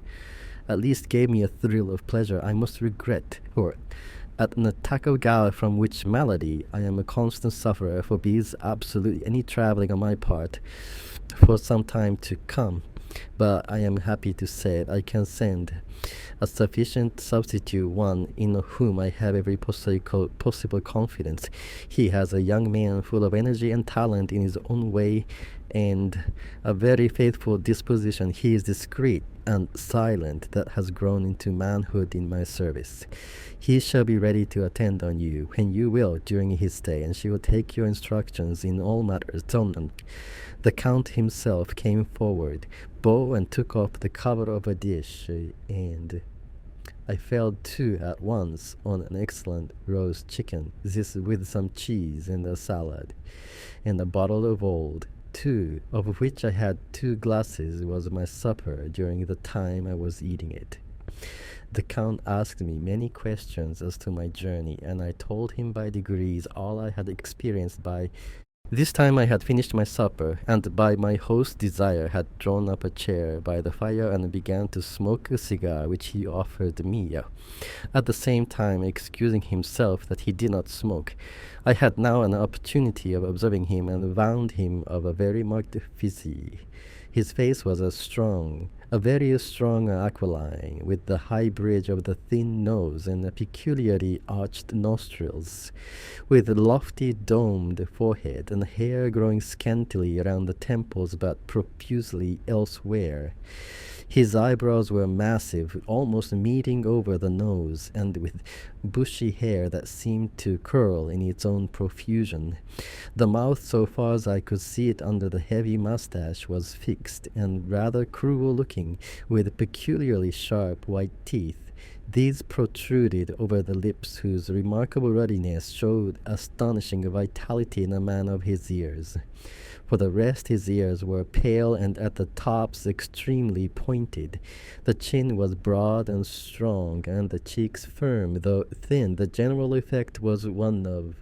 At least gave me a thrill of pleasure. I must regret, for at an attack of gout, from which malady I am a constant sufferer, forbids absolutely any travelling on my part for some time to come. But I am happy to say I can send a sufficient substitute, one in whom I have every possible confidence. He has a young man full of energy and talent in his own way, and a very faithful disposition. He is discreet and silent, that has grown into manhood in my service. He shall be ready to attend on you when you will during his stay, and she will take your instructions in all matters. The Count himself came forward, bowed, and took off the cover of a dish, and I fell to at once on an excellent roast chicken, this with some cheese and a salad, and a bottle of old, too, of which I had 2 glasses, was my supper during the time I was eating it. The Count asked me many questions as to my journey, and I told him by degrees all I had experienced. By this time I had finished my supper, and by my host's desire had drawn up a chair by the fire and began to smoke a cigar which he offered me, at the same time excusing himself that he did not smoke. I had now an opportunity of observing him, and found him of a very marked physique. His face was a very strong aquiline, with the high bridge of the thin nose and a peculiarly arched nostrils, with a lofty domed forehead, and hair growing scantily around the temples but profusely elsewhere. His eyebrows were massive, almost meeting over the nose, and with bushy hair that seemed to curl in its own profusion. The mouth, so far as I could see it under the heavy mustache, was fixed and rather cruel-looking, with peculiarly sharp white teeth. These protruded over the lips whose remarkable ruddiness showed astonishing vitality in a man of his years. For the rest, his ears were pale and at the tops extremely pointed. The chin was broad and strong, and the cheeks firm, though thin. The general effect was one of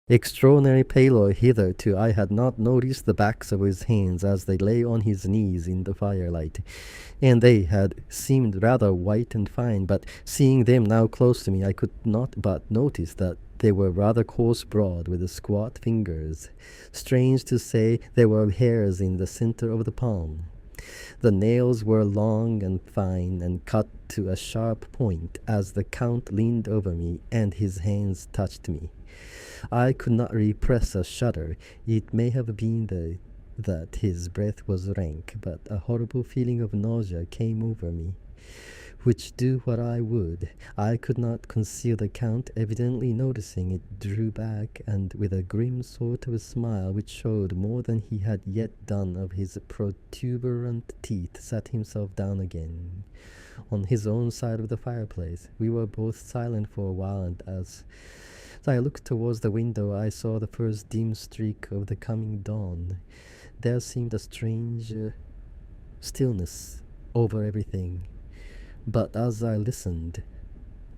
extraordinary pallor. Hitherto I had not noticed the backs of his hands as they lay on his knees in the firelight, and they had seemed rather white and fine, but seeing them now close to me, I could not but notice that they were rather coarse broad, with squat fingers. Strange to say, there were hairs in the center of the palm. The nails were long and fine, and cut to a sharp point, as the Count leaned over me, and his hands touched me. I could not repress a shudder. It may have been that his breath was rank, but a horrible feeling of nausea came over me, which, do what I would, I could not conceal. The Count, evidently noticing it, drew back, and with a grim sort of smile which showed more than he had yet done of his protuberant teeth, sat himself down again on his own side of the fireplace. We were both silent for a while, and as I looked towards the window, I saw the first dim streak of the coming dawn. There seemed a strange stillness over everything. But as I listened,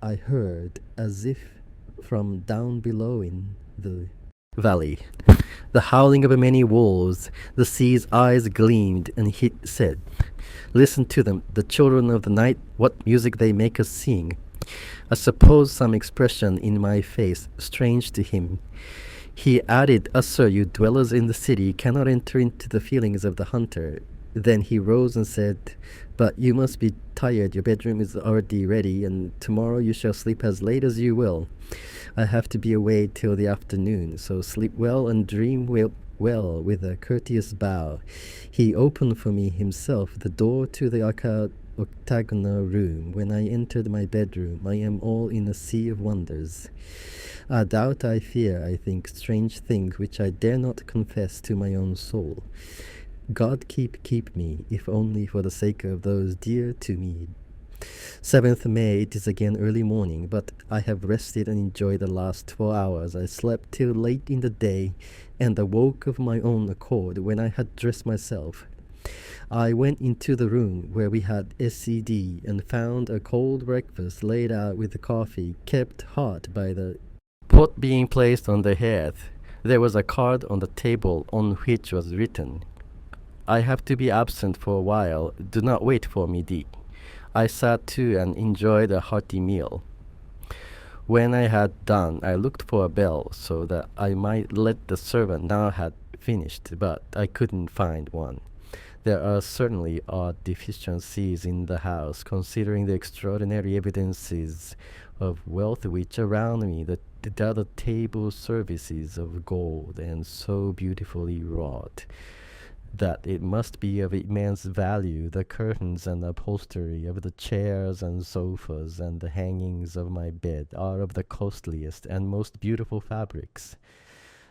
I heard, as if from down below in the valley, the howling of many wolves. The sea's eyes gleamed, and he said, "Listen to them, the children of the night, what music they make us sing." I suppose some expression in my face, strange to him. He added, "Sir, you dwellers in the city cannot enter into the feelings of the hunter." Then he rose and said, "But you must be tired. Your bedroom is already ready, and tomorrow you shall sleep as late as you will. I have to be away till the afternoon, so sleep well and dream well." With a courteous bow, he opened for me himself the door to the octagonal room. When I entered my bedroom, I am all in a sea of wonders. I doubt, I fear, I think strange things which I dare not confess to my own soul. God keep me, if only for the sake of those dear to me. 7th May, it is again early morning, but I have rested and enjoyed the last 4 hours. I slept till late in the day, and awoke of my own accord when I had dressed myself. I went into the room where we had SED, and found a cold breakfast laid out with the coffee, kept hot by the pot being placed on the hearth. There was a card on the table on which was written, "I have to be absent for a while. Do not wait for me, D." I sat too and enjoyed a hearty meal. When I had done, I looked for a bell so that I might let the servant know I had finished, but I couldn't find one. There are certainly odd deficiencies in the house, considering the extraordinary evidences of wealth which around me. The table services of gold and so beautifully wrought that it must be of immense value. The curtains and upholstery of the chairs and sofas and the hangings of my bed are of the costliest and most beautiful fabrics,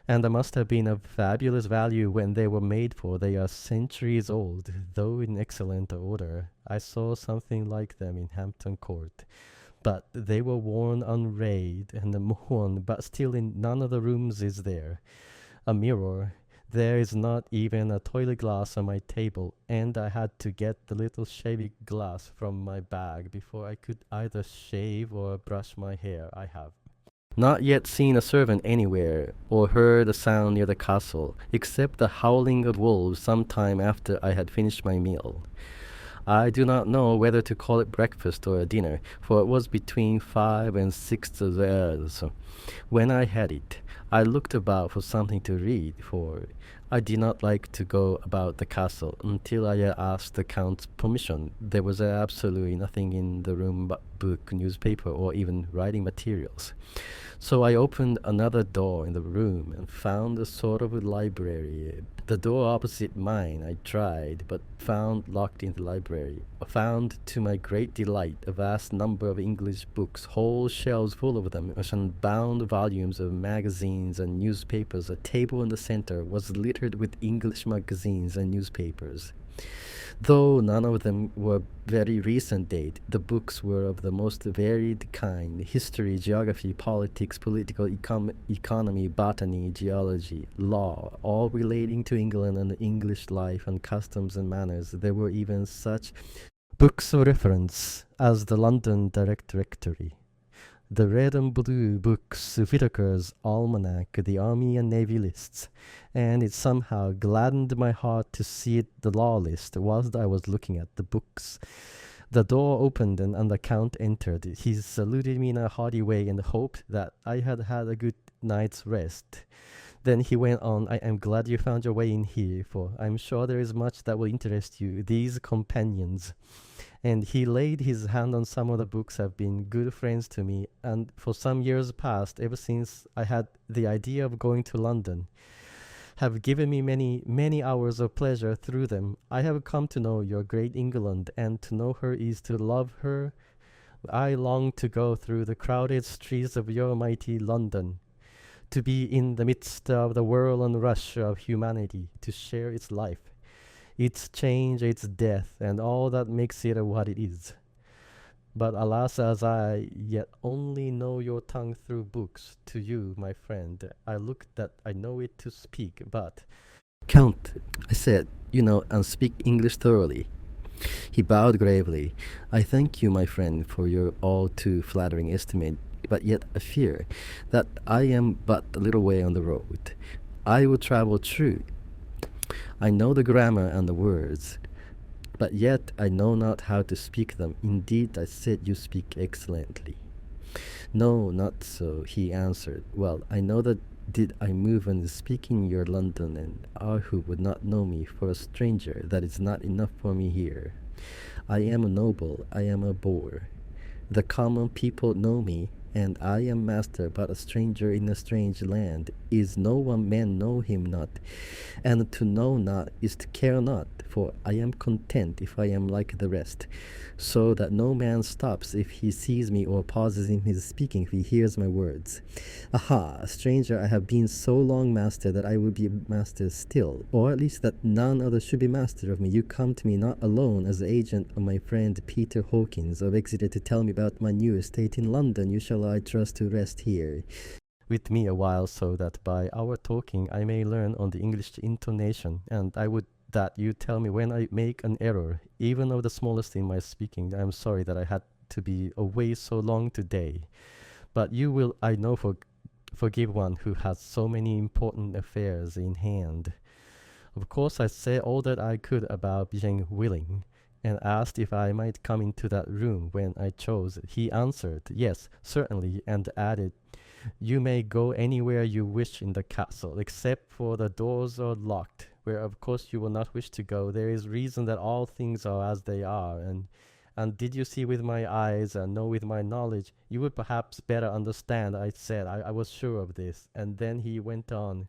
and they must have been of fabulous value when they were made, for they are centuries old, though in excellent order. I saw something like them in Hampton Court, but they were worn unrayed and worn, but still in none of the rooms is there a mirror. There is not even a toilet glass on my table, and I had to get the little shaving glass from my bag before I could either shave or brush my hair. I have not yet seen a servant anywhere, or heard a sound near the castle, except the howling of wolves some time after I had finished my meal. I do not know whether to call it breakfast or a dinner, for it was between 5 and 6 hours when I had it. I looked about for something to read, for I did not like to go about the castle until I asked the Count's permission. There was absolutely nothing in the room but book, newspaper, or even writing materials. So I opened another door in the room and found a sort of library. The door opposite mine I tried, but found locked in the library. I found, to my great delight, a vast number of English books, whole shelves full of them, and bound volumes of magazines and newspapers. A table in the center was littered with English magazines and newspapers. Though none of them were very recent date, the books were of the most varied kind: history, geography, politics, political economy, botany, geology, law, all relating to England and English life and customs and manners. There were even such books of reference as the London Directory, the red and blue books, Whitaker's Almanac, the Army and Navy lists, and it somehow gladdened my heart to see the law list whilst I was looking at the books. The door opened and the Count entered. He saluted me in a hearty way and hoped that I had had a good night's rest. Then he went on, I am glad you found your way in here, for I'm sure there is much that will interest you, these companions. And he laid his hand on some of the books have been good friends to me, and for some years past, ever since I had the idea of going to London, have given me many hours of pleasure through them. I have come to know your great England, and to know her is to love her. I long to go through the crowded streets of your mighty London, to be in the midst of the whirl and rush of humanity, to share its life, its change, its death, and all that makes it what it is. But alas, as I yet only know your tongue through books, to you, my friend, I look that I know it to speak, but Count, I said, you know and speak English thoroughly. He bowed gravely. I thank you, my friend, for your all too flattering estimate, but yet I fear that I am but a little way on the road. I will travel true. I know the grammar and the words, but yet I know not how to speak them. Indeed, I said you speak excellently. No, not so, he answered. Well, I know that did I move and speak in your London, and who would not know me for a stranger, that is not enough for me here. I am a noble, I am a boor. The common people know me, and I am master, but a stranger in a strange land. Is no one man know him not? And to know not is to care not, for I am content if I am like the rest, so that no man stops if he sees me, or pauses in his speaking if he hears my words. Aha, a stranger I have been so long master that I will be master still, or at least that none other should be master of me. You come to me not alone as the agent of my friend Peter Hawkins of Exeter to tell me about my new estate in London. You shall, I trust, to rest here with me a while, so that by our talking I may learn on the English intonation, and I would that you tell me when I make an error, even of the smallest in my speaking. I am sorry that I had to be away so long today, but you will, I know, forgive one who has so many important affairs in hand. Of course, I said all that I could about being willing, and asked if I might come into that room when I chose. He answered, yes, certainly, and added, you may go anywhere you wish in the castle, except for the doors are locked, where of course you will not wish to go. There is reason that all things are as they are, and did you see with my eyes and know with my knowledge, you would perhaps better understand. I said I was sure of this. And then he went on,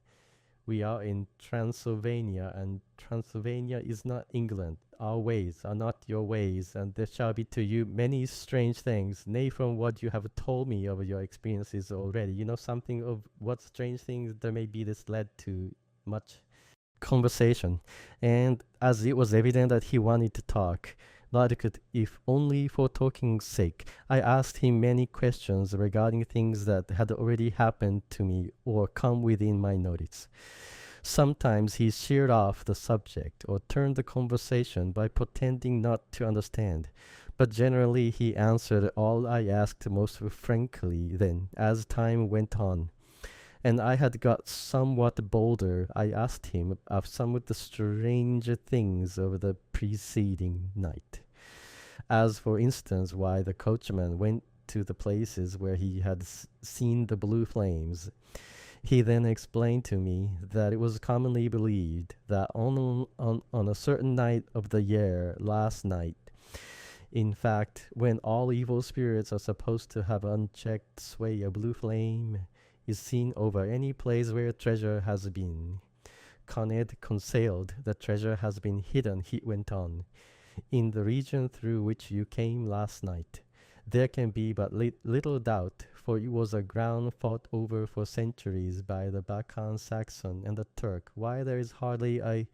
we are in Transylvania, and Transylvania is not England. Our ways are not your ways, and there shall be to you many strange things. Nay, from what you have told me of your experiences already, you know something of what strange things there may be. This led to much conversation, and as it was evident that he wanted to talk, like if only for talking's sake, I asked him many questions regarding things that had already happened to me or come within my notice. Sometimes he sheered off the subject or turned the conversation by pretending not to understand, but generally he answered all I asked most frankly. Then, as time went on, and I had got somewhat bolder, I asked him of some of the strange things of the preceding night. As, for instance, why the coachman went to the places where he had seen the blue flames. He then explained to me that it was commonly believed that on a certain night of the year, last night, in fact, when all evil spirits are supposed to have unchecked sway, a blue flame is seen over any place where treasure has been. Concealed, the treasure has been hidden, he went on, in the region through which you came last night. There can be but little doubt, for it was a ground fought over for centuries by the Bachan Saxon and the Turk. Why, there is hardly a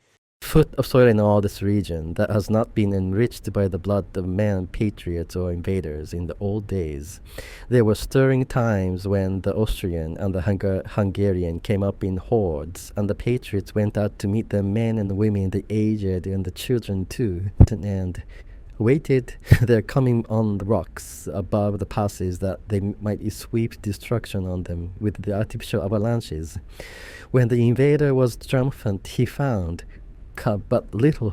foot of soil in all this region that has not been enriched by the blood of men, patriots, or invaders in the old days. There were stirring times when the Austrian and the Hungarian came up in hordes, and the patriots went out to meet the men and the women, the aged and the children too, and waited their coming on the rocks above the passes that they might sweep destruction on them with the artificial avalanches. When the invader was triumphant, he found but little,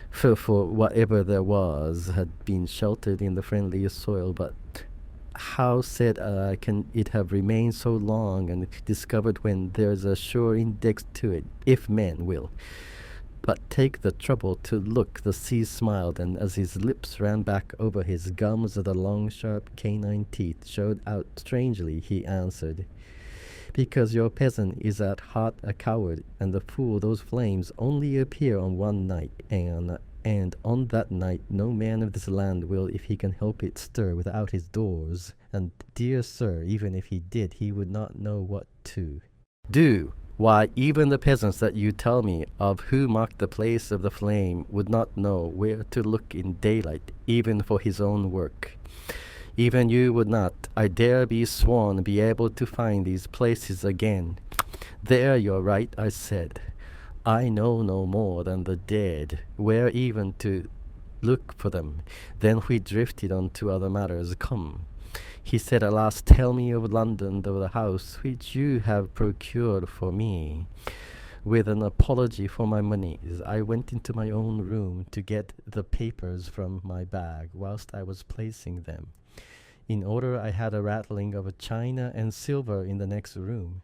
for whatever there was had been sheltered in the friendly soil. But how said can it have remained so long and discovered when there's a sure index to it, if men will but take the trouble to look? The sea smiled, and as his lips ran back over his gums, the long, sharp canine teeth showed out strangely. He answered, "Because your peasant is at heart a coward, and the fool, those flames only appear on one night, and on that night no man of this land will, if he can help it, stir without his doors. And, dear sir, even if he did, he would not know what to do. Why, even the peasants that you tell me of who marked the place of the flame would not know where to look in daylight, even for his own work. Even you would not, I dare be sworn, be able to find these places again." "There you're right," I said. "I know no more than the dead where even to look for them." Then we drifted on to other matters. "Come," he said at last, "tell me of London, of the house which you have procured for me." With an apology for my moneys, I went into my own room to get the papers from my bag. Whilst I was placing them in order, I had a rattling of china and silver in the next room,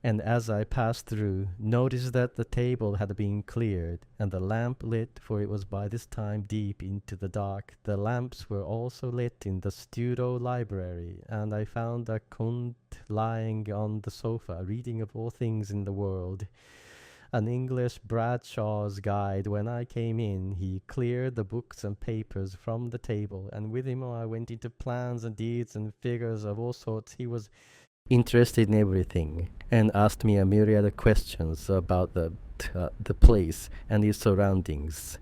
and as I passed through, noticed that the table had been cleared, and the lamp lit, for it was by this time deep into the dark. The lamps were also lit in the studio library, and I found the Count lying on the sofa, reading of all things in the world. An English Bradshaw's Guide. When I came in, he cleared the books and papers from the table, and with him I went into plans and deeds and figures of all sorts. He was interested in everything, and asked me a myriad of questions about the place and its surroundings.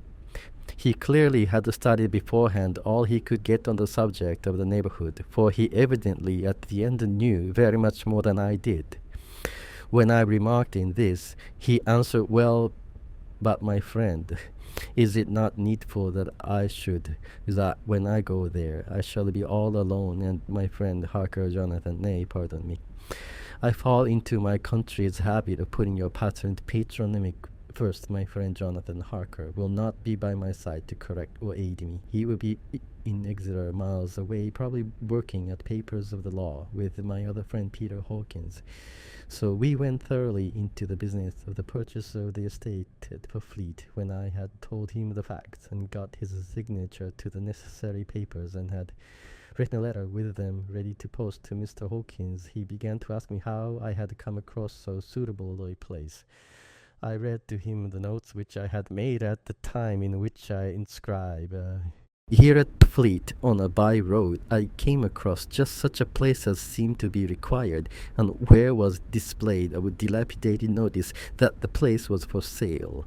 He clearly had studied beforehand all he could get on the subject of the neighborhood, for he evidently at the end knew very much more than I did. When I remarked in this, he answered, "Well, but my friend, is it not needful that I should, that when I go there, I shall be all alone, and my friend Harker Jonathan, nay, pardon me, I fall into my country's habit of putting your patronymic first. My friend Jonathan Harker will not be by my side to correct or aid me. He will be in Exeter, miles away, probably working at papers of the law with my other friend Peter Hawkins." So we went thoroughly into the business of the purchase of the estate for Fleet. When I had told him the facts and got his signature to the necessary papers and had written a letter with them ready to post to Mr. Hawkins, he began to ask me how I had come across so suitable a place. I read to him the notes which I had made at the time, in which I inscribe, "Here at Fleet, on a by road, I came across just such a place as seemed to be required, and where was displayed a dilapidated notice that the place was for sale.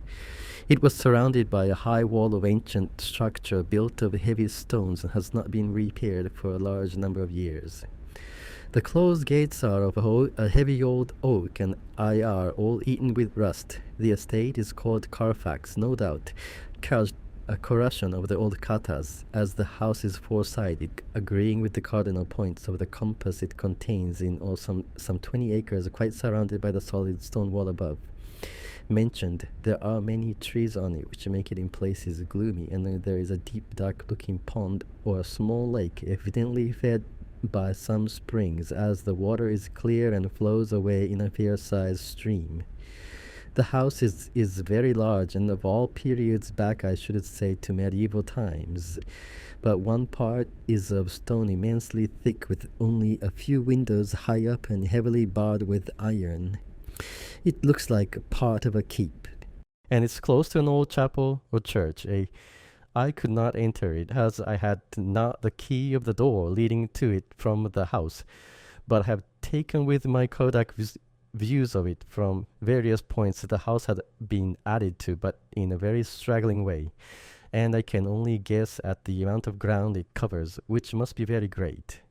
It was surrounded by a high wall of ancient structure built of heavy stones and has not been repaired for a large number of years. The closed gates are of a heavy old oak and are all eaten with rust. The estate is called Carfax, no doubt, a corruption of the old katas, as the house is four-sided, agreeing with the cardinal points of the compass it contains in all some 20 acres, quite surrounded by the solid stone wall above mentioned. There are many trees on it, which make it in places gloomy, and then there is a deep, dark-looking pond or a small lake, evidently fed by some springs, as the water is clear and flows away in a fair-sized stream. The house is very large, and of all periods back, I should say, to medieval times. But one part is of stone immensely thick, with only a few windows high up and heavily barred with iron. It looks like a part of a keep, and it's close to an old chapel or church. I could not enter it, as I had not the key of the door leading to it from the house, but have taken with my kodak views of it from various points the house had been added to, but in a very straggling way, and I can only guess at the amount of ground it covers, which must be very great.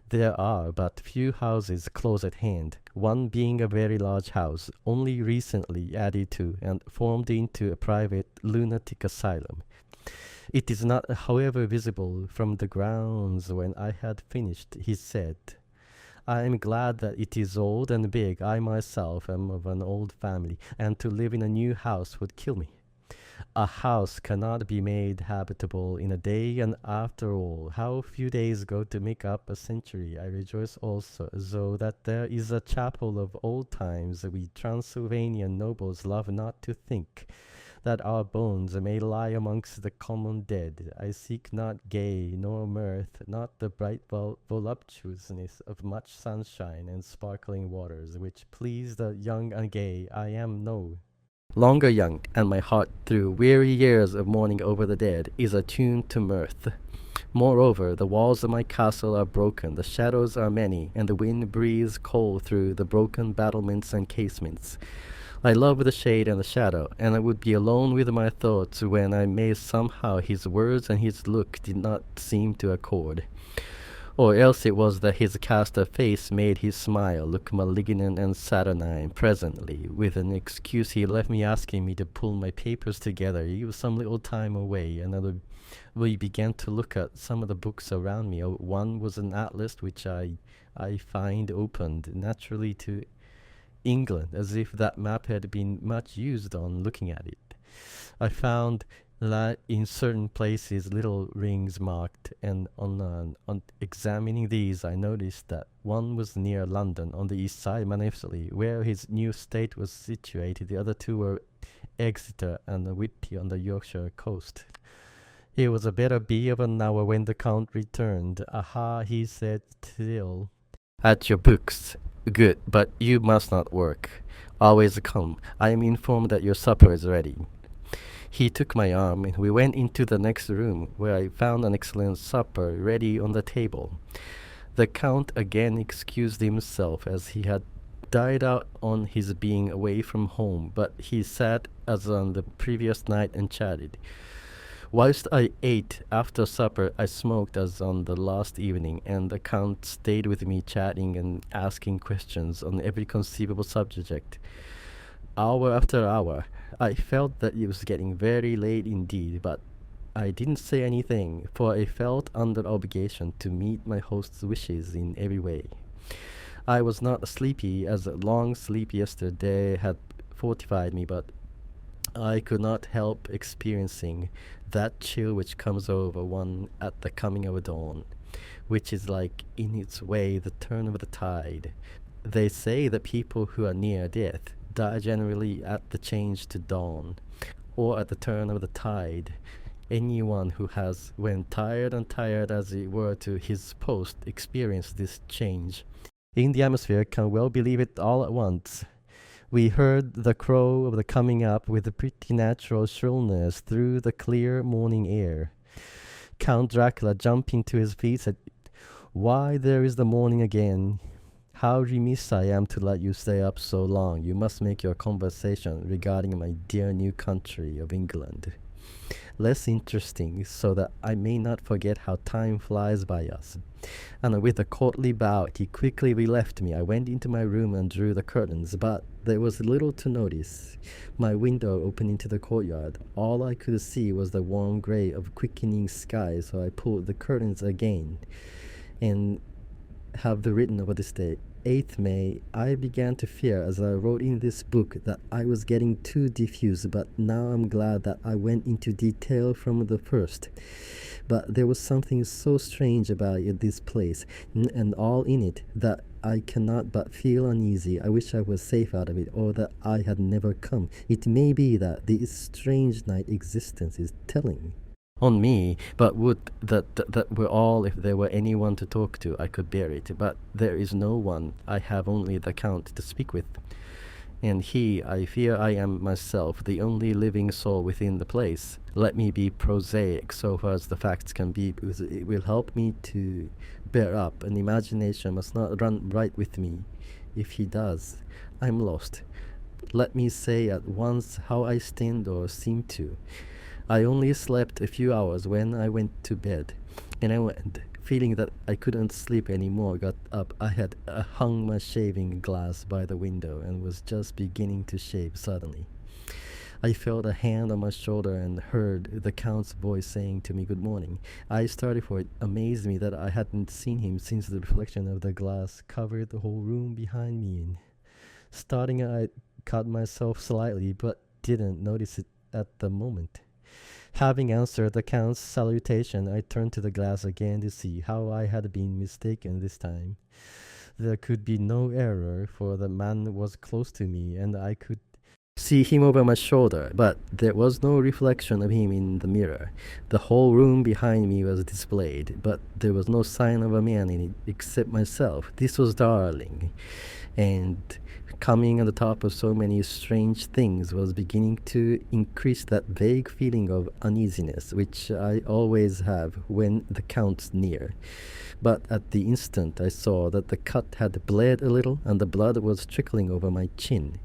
There are but few houses close at hand, one being a very large house, only recently added to and formed into a private lunatic asylum. It is not, however, visible from the grounds. When I had finished, he said, I am glad that it is old and big. I myself am of an old family, and to live in a new house would kill me. A house cannot be made habitable in a day, and after all, how few days go to make up a century. I rejoice also, though, that there is a chapel of old times. We Transylvanian nobles love not to think that our bones may lie amongst the common dead. I seek not gay nor mirth, not the bright voluptuousness of much sunshine and sparkling waters, which please the young and gay. I am no longer young, and my heart, through weary years of mourning over the dead, is attuned to mirth. Moreover, the walls of my castle are broken, the shadows are many, and the wind breathes cold through the broken battlements and casements. I love the shade and the shadow, and I would be alone with my thoughts when I may somehow his words and his look did not seem to accord. Or else it was that his cast of face made his smile look malignant and saturnine. Presently, with an excuse, he left me asking me to pull my papers together. He was some little time away, and we began to look at some of the books around me. One was an atlas which I find opened naturally to England, as if that map had been much used on looking at it. I found in certain places little rings marked, and on examining these I noticed that one was near London on the east side, manifestly where his new estate was situated. The other two were Exeter and Whitby on the Yorkshire coast. It was a better be of an hour when the Count returned. Aha, he said, still at your books. Good, but you must not work. Always come. I am informed that your supper is ready. He took my arm, and we went into the next room, where I found an excellent supper ready on the table. The Count again excused himself, as he had died out on his being away from home, but he sat as on the previous night and chatted. Whilst I ate, after supper I smoked as on the last evening, and the Count stayed with me chatting and asking questions on every conceivable subject. Hour after hour, I felt that it was getting very late indeed, but I didn't say anything, for I felt under obligation to meet my host's wishes in every way. I was not sleepy, as a long sleep yesterday had fortified me, but I could not help experiencing that chill which comes over one at the coming of dawn, which is like, in its way, the turn of the tide. They say that people who are near death die generally at the change to dawn, or at the turn of the tide. Anyone who has, when tired and tired as it were to his post, experienced this change in the atmosphere can well believe it all at once. We heard the crow of the coming up with a pretty natural shrillness through the clear morning air. Count Dracula, jumping to his feet, said, "Why, there is the morning again. How remiss I am to let you stay up so long. You must make your conversation regarding my dear new country of England less interesting, so that I may not forget how time flies by us." And with a courtly bow, he quickly left me. I went into my room and drew the curtains, but there was little to notice. My window opened into the courtyard. All I could see was the warm grey of quickening sky, so I pulled the curtains again, and have the written over this day, 8th May. I began to fear, as I wrote in this book, that I was getting too diffuse, but now I'm glad that I went into detail from the first. But there was something so strange about this place, and all in it, that I cannot but feel uneasy. I wish I was safe out of it, or that I had never come. It may be that this strange night existence is telling on me, but would that were all. If there were anyone to talk to, I could bear it, but there is no one. I have only the Count to speak with, and I fear I am myself the only living soul within the place. Let me be prosaic so far as the facts can be, because it will help me to bear up, and imagination must not run right with me. If he does, I'm lost. Let me say at once how I stand or seem to. I only slept a few hours when I went to bed, and I went, feeling that I couldn't sleep anymore, got up. I had hung my shaving glass by the window and was just beginning to shave suddenly. I felt a hand on my shoulder and heard the Count's voice saying to me, "Good morning." I started, for it amazed me that I hadn't seen him since the reflection of the glass covered the whole room behind me. And starting, I cut myself slightly, but didn't notice it at the moment. Having answered the Count's salutation, I turned to the glass again to see how I had been mistaken this time. There could be no error, for the man was close to me, and I could see him over my shoulder, but there was no reflection of him in the mirror. The whole room behind me was displayed, but there was no sign of a man in it except myself. This was darling, and coming on the top of so many strange things was beginning to increase that vague feeling of uneasiness which I always have when the Count's near. But at the instant I saw that the cut had bled a little, and the blood was trickling over my chin.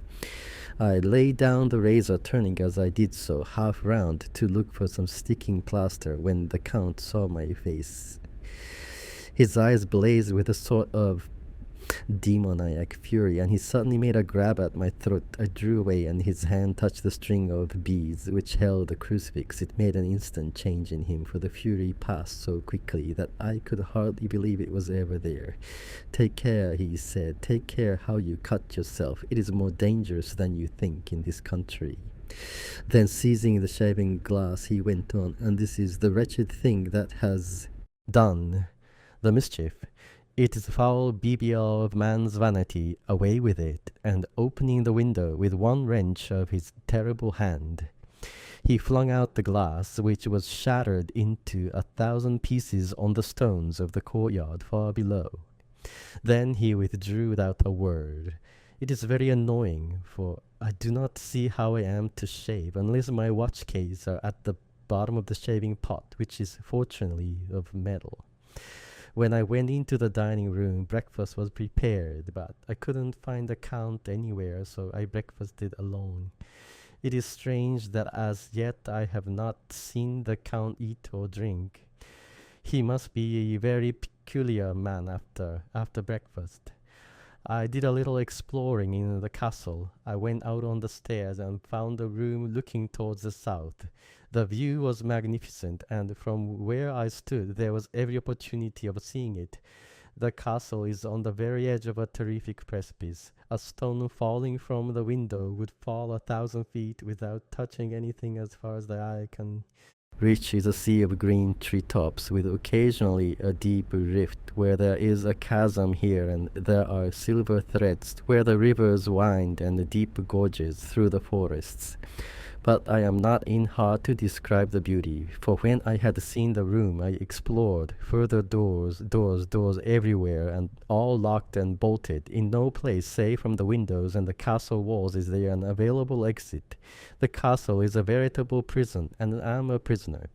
I laid down the razor, turning as I did so half round to look for some sticking plaster, when the Count saw my face. His eyes blazed with a sort of demoniac fury, and he suddenly made a grab at my throat. I drew away, and his hand touched the string of beads which held the crucifix. It made an instant change in him, for the fury passed so quickly that I could hardly believe it was ever there. "Take care," he said. "Take care how you cut yourself. It is more dangerous than you think in this country." Then, seizing the shaving glass, he went on, "And this is the wretched thing that has done the mischief. It is foul BBL of man's vanity. Away with it." And opening the window with one wrench of his terrible hand, he flung out the glass, which was shattered into 1,000 pieces on the stones of the courtyard far below. Then he withdrew without a word. It is very annoying, for I do not see how I am to shave unless my watch case are at the bottom of the shaving pot, which is fortunately of metal. When I went into the dining room, breakfast was prepared, but I couldn't find the Count anywhere, so I breakfasted alone. It is strange that as yet I have not seen the Count eat or drink. He must be a very peculiar man after breakfast. I did a little exploring in the castle. I went out on the stairs and found a room looking towards the south. The view was magnificent, and from where I stood there was every opportunity of seeing it. The castle is on the very edge of a terrific precipice. A stone falling from the window would fall 1,000 feet without touching anything as far as the eye can reach. Is a sea of green treetops, with occasionally a deep rift where there is a chasm here, and there are silver threads where the rivers wind, and deep gorges through the forests. But I am not in heart to describe the beauty, for when I had seen the room I explored further doors everywhere, and all locked and bolted. In no place save from the windows and the castle walls is there an available exit. The castle is a veritable prison, and I am a prisoner.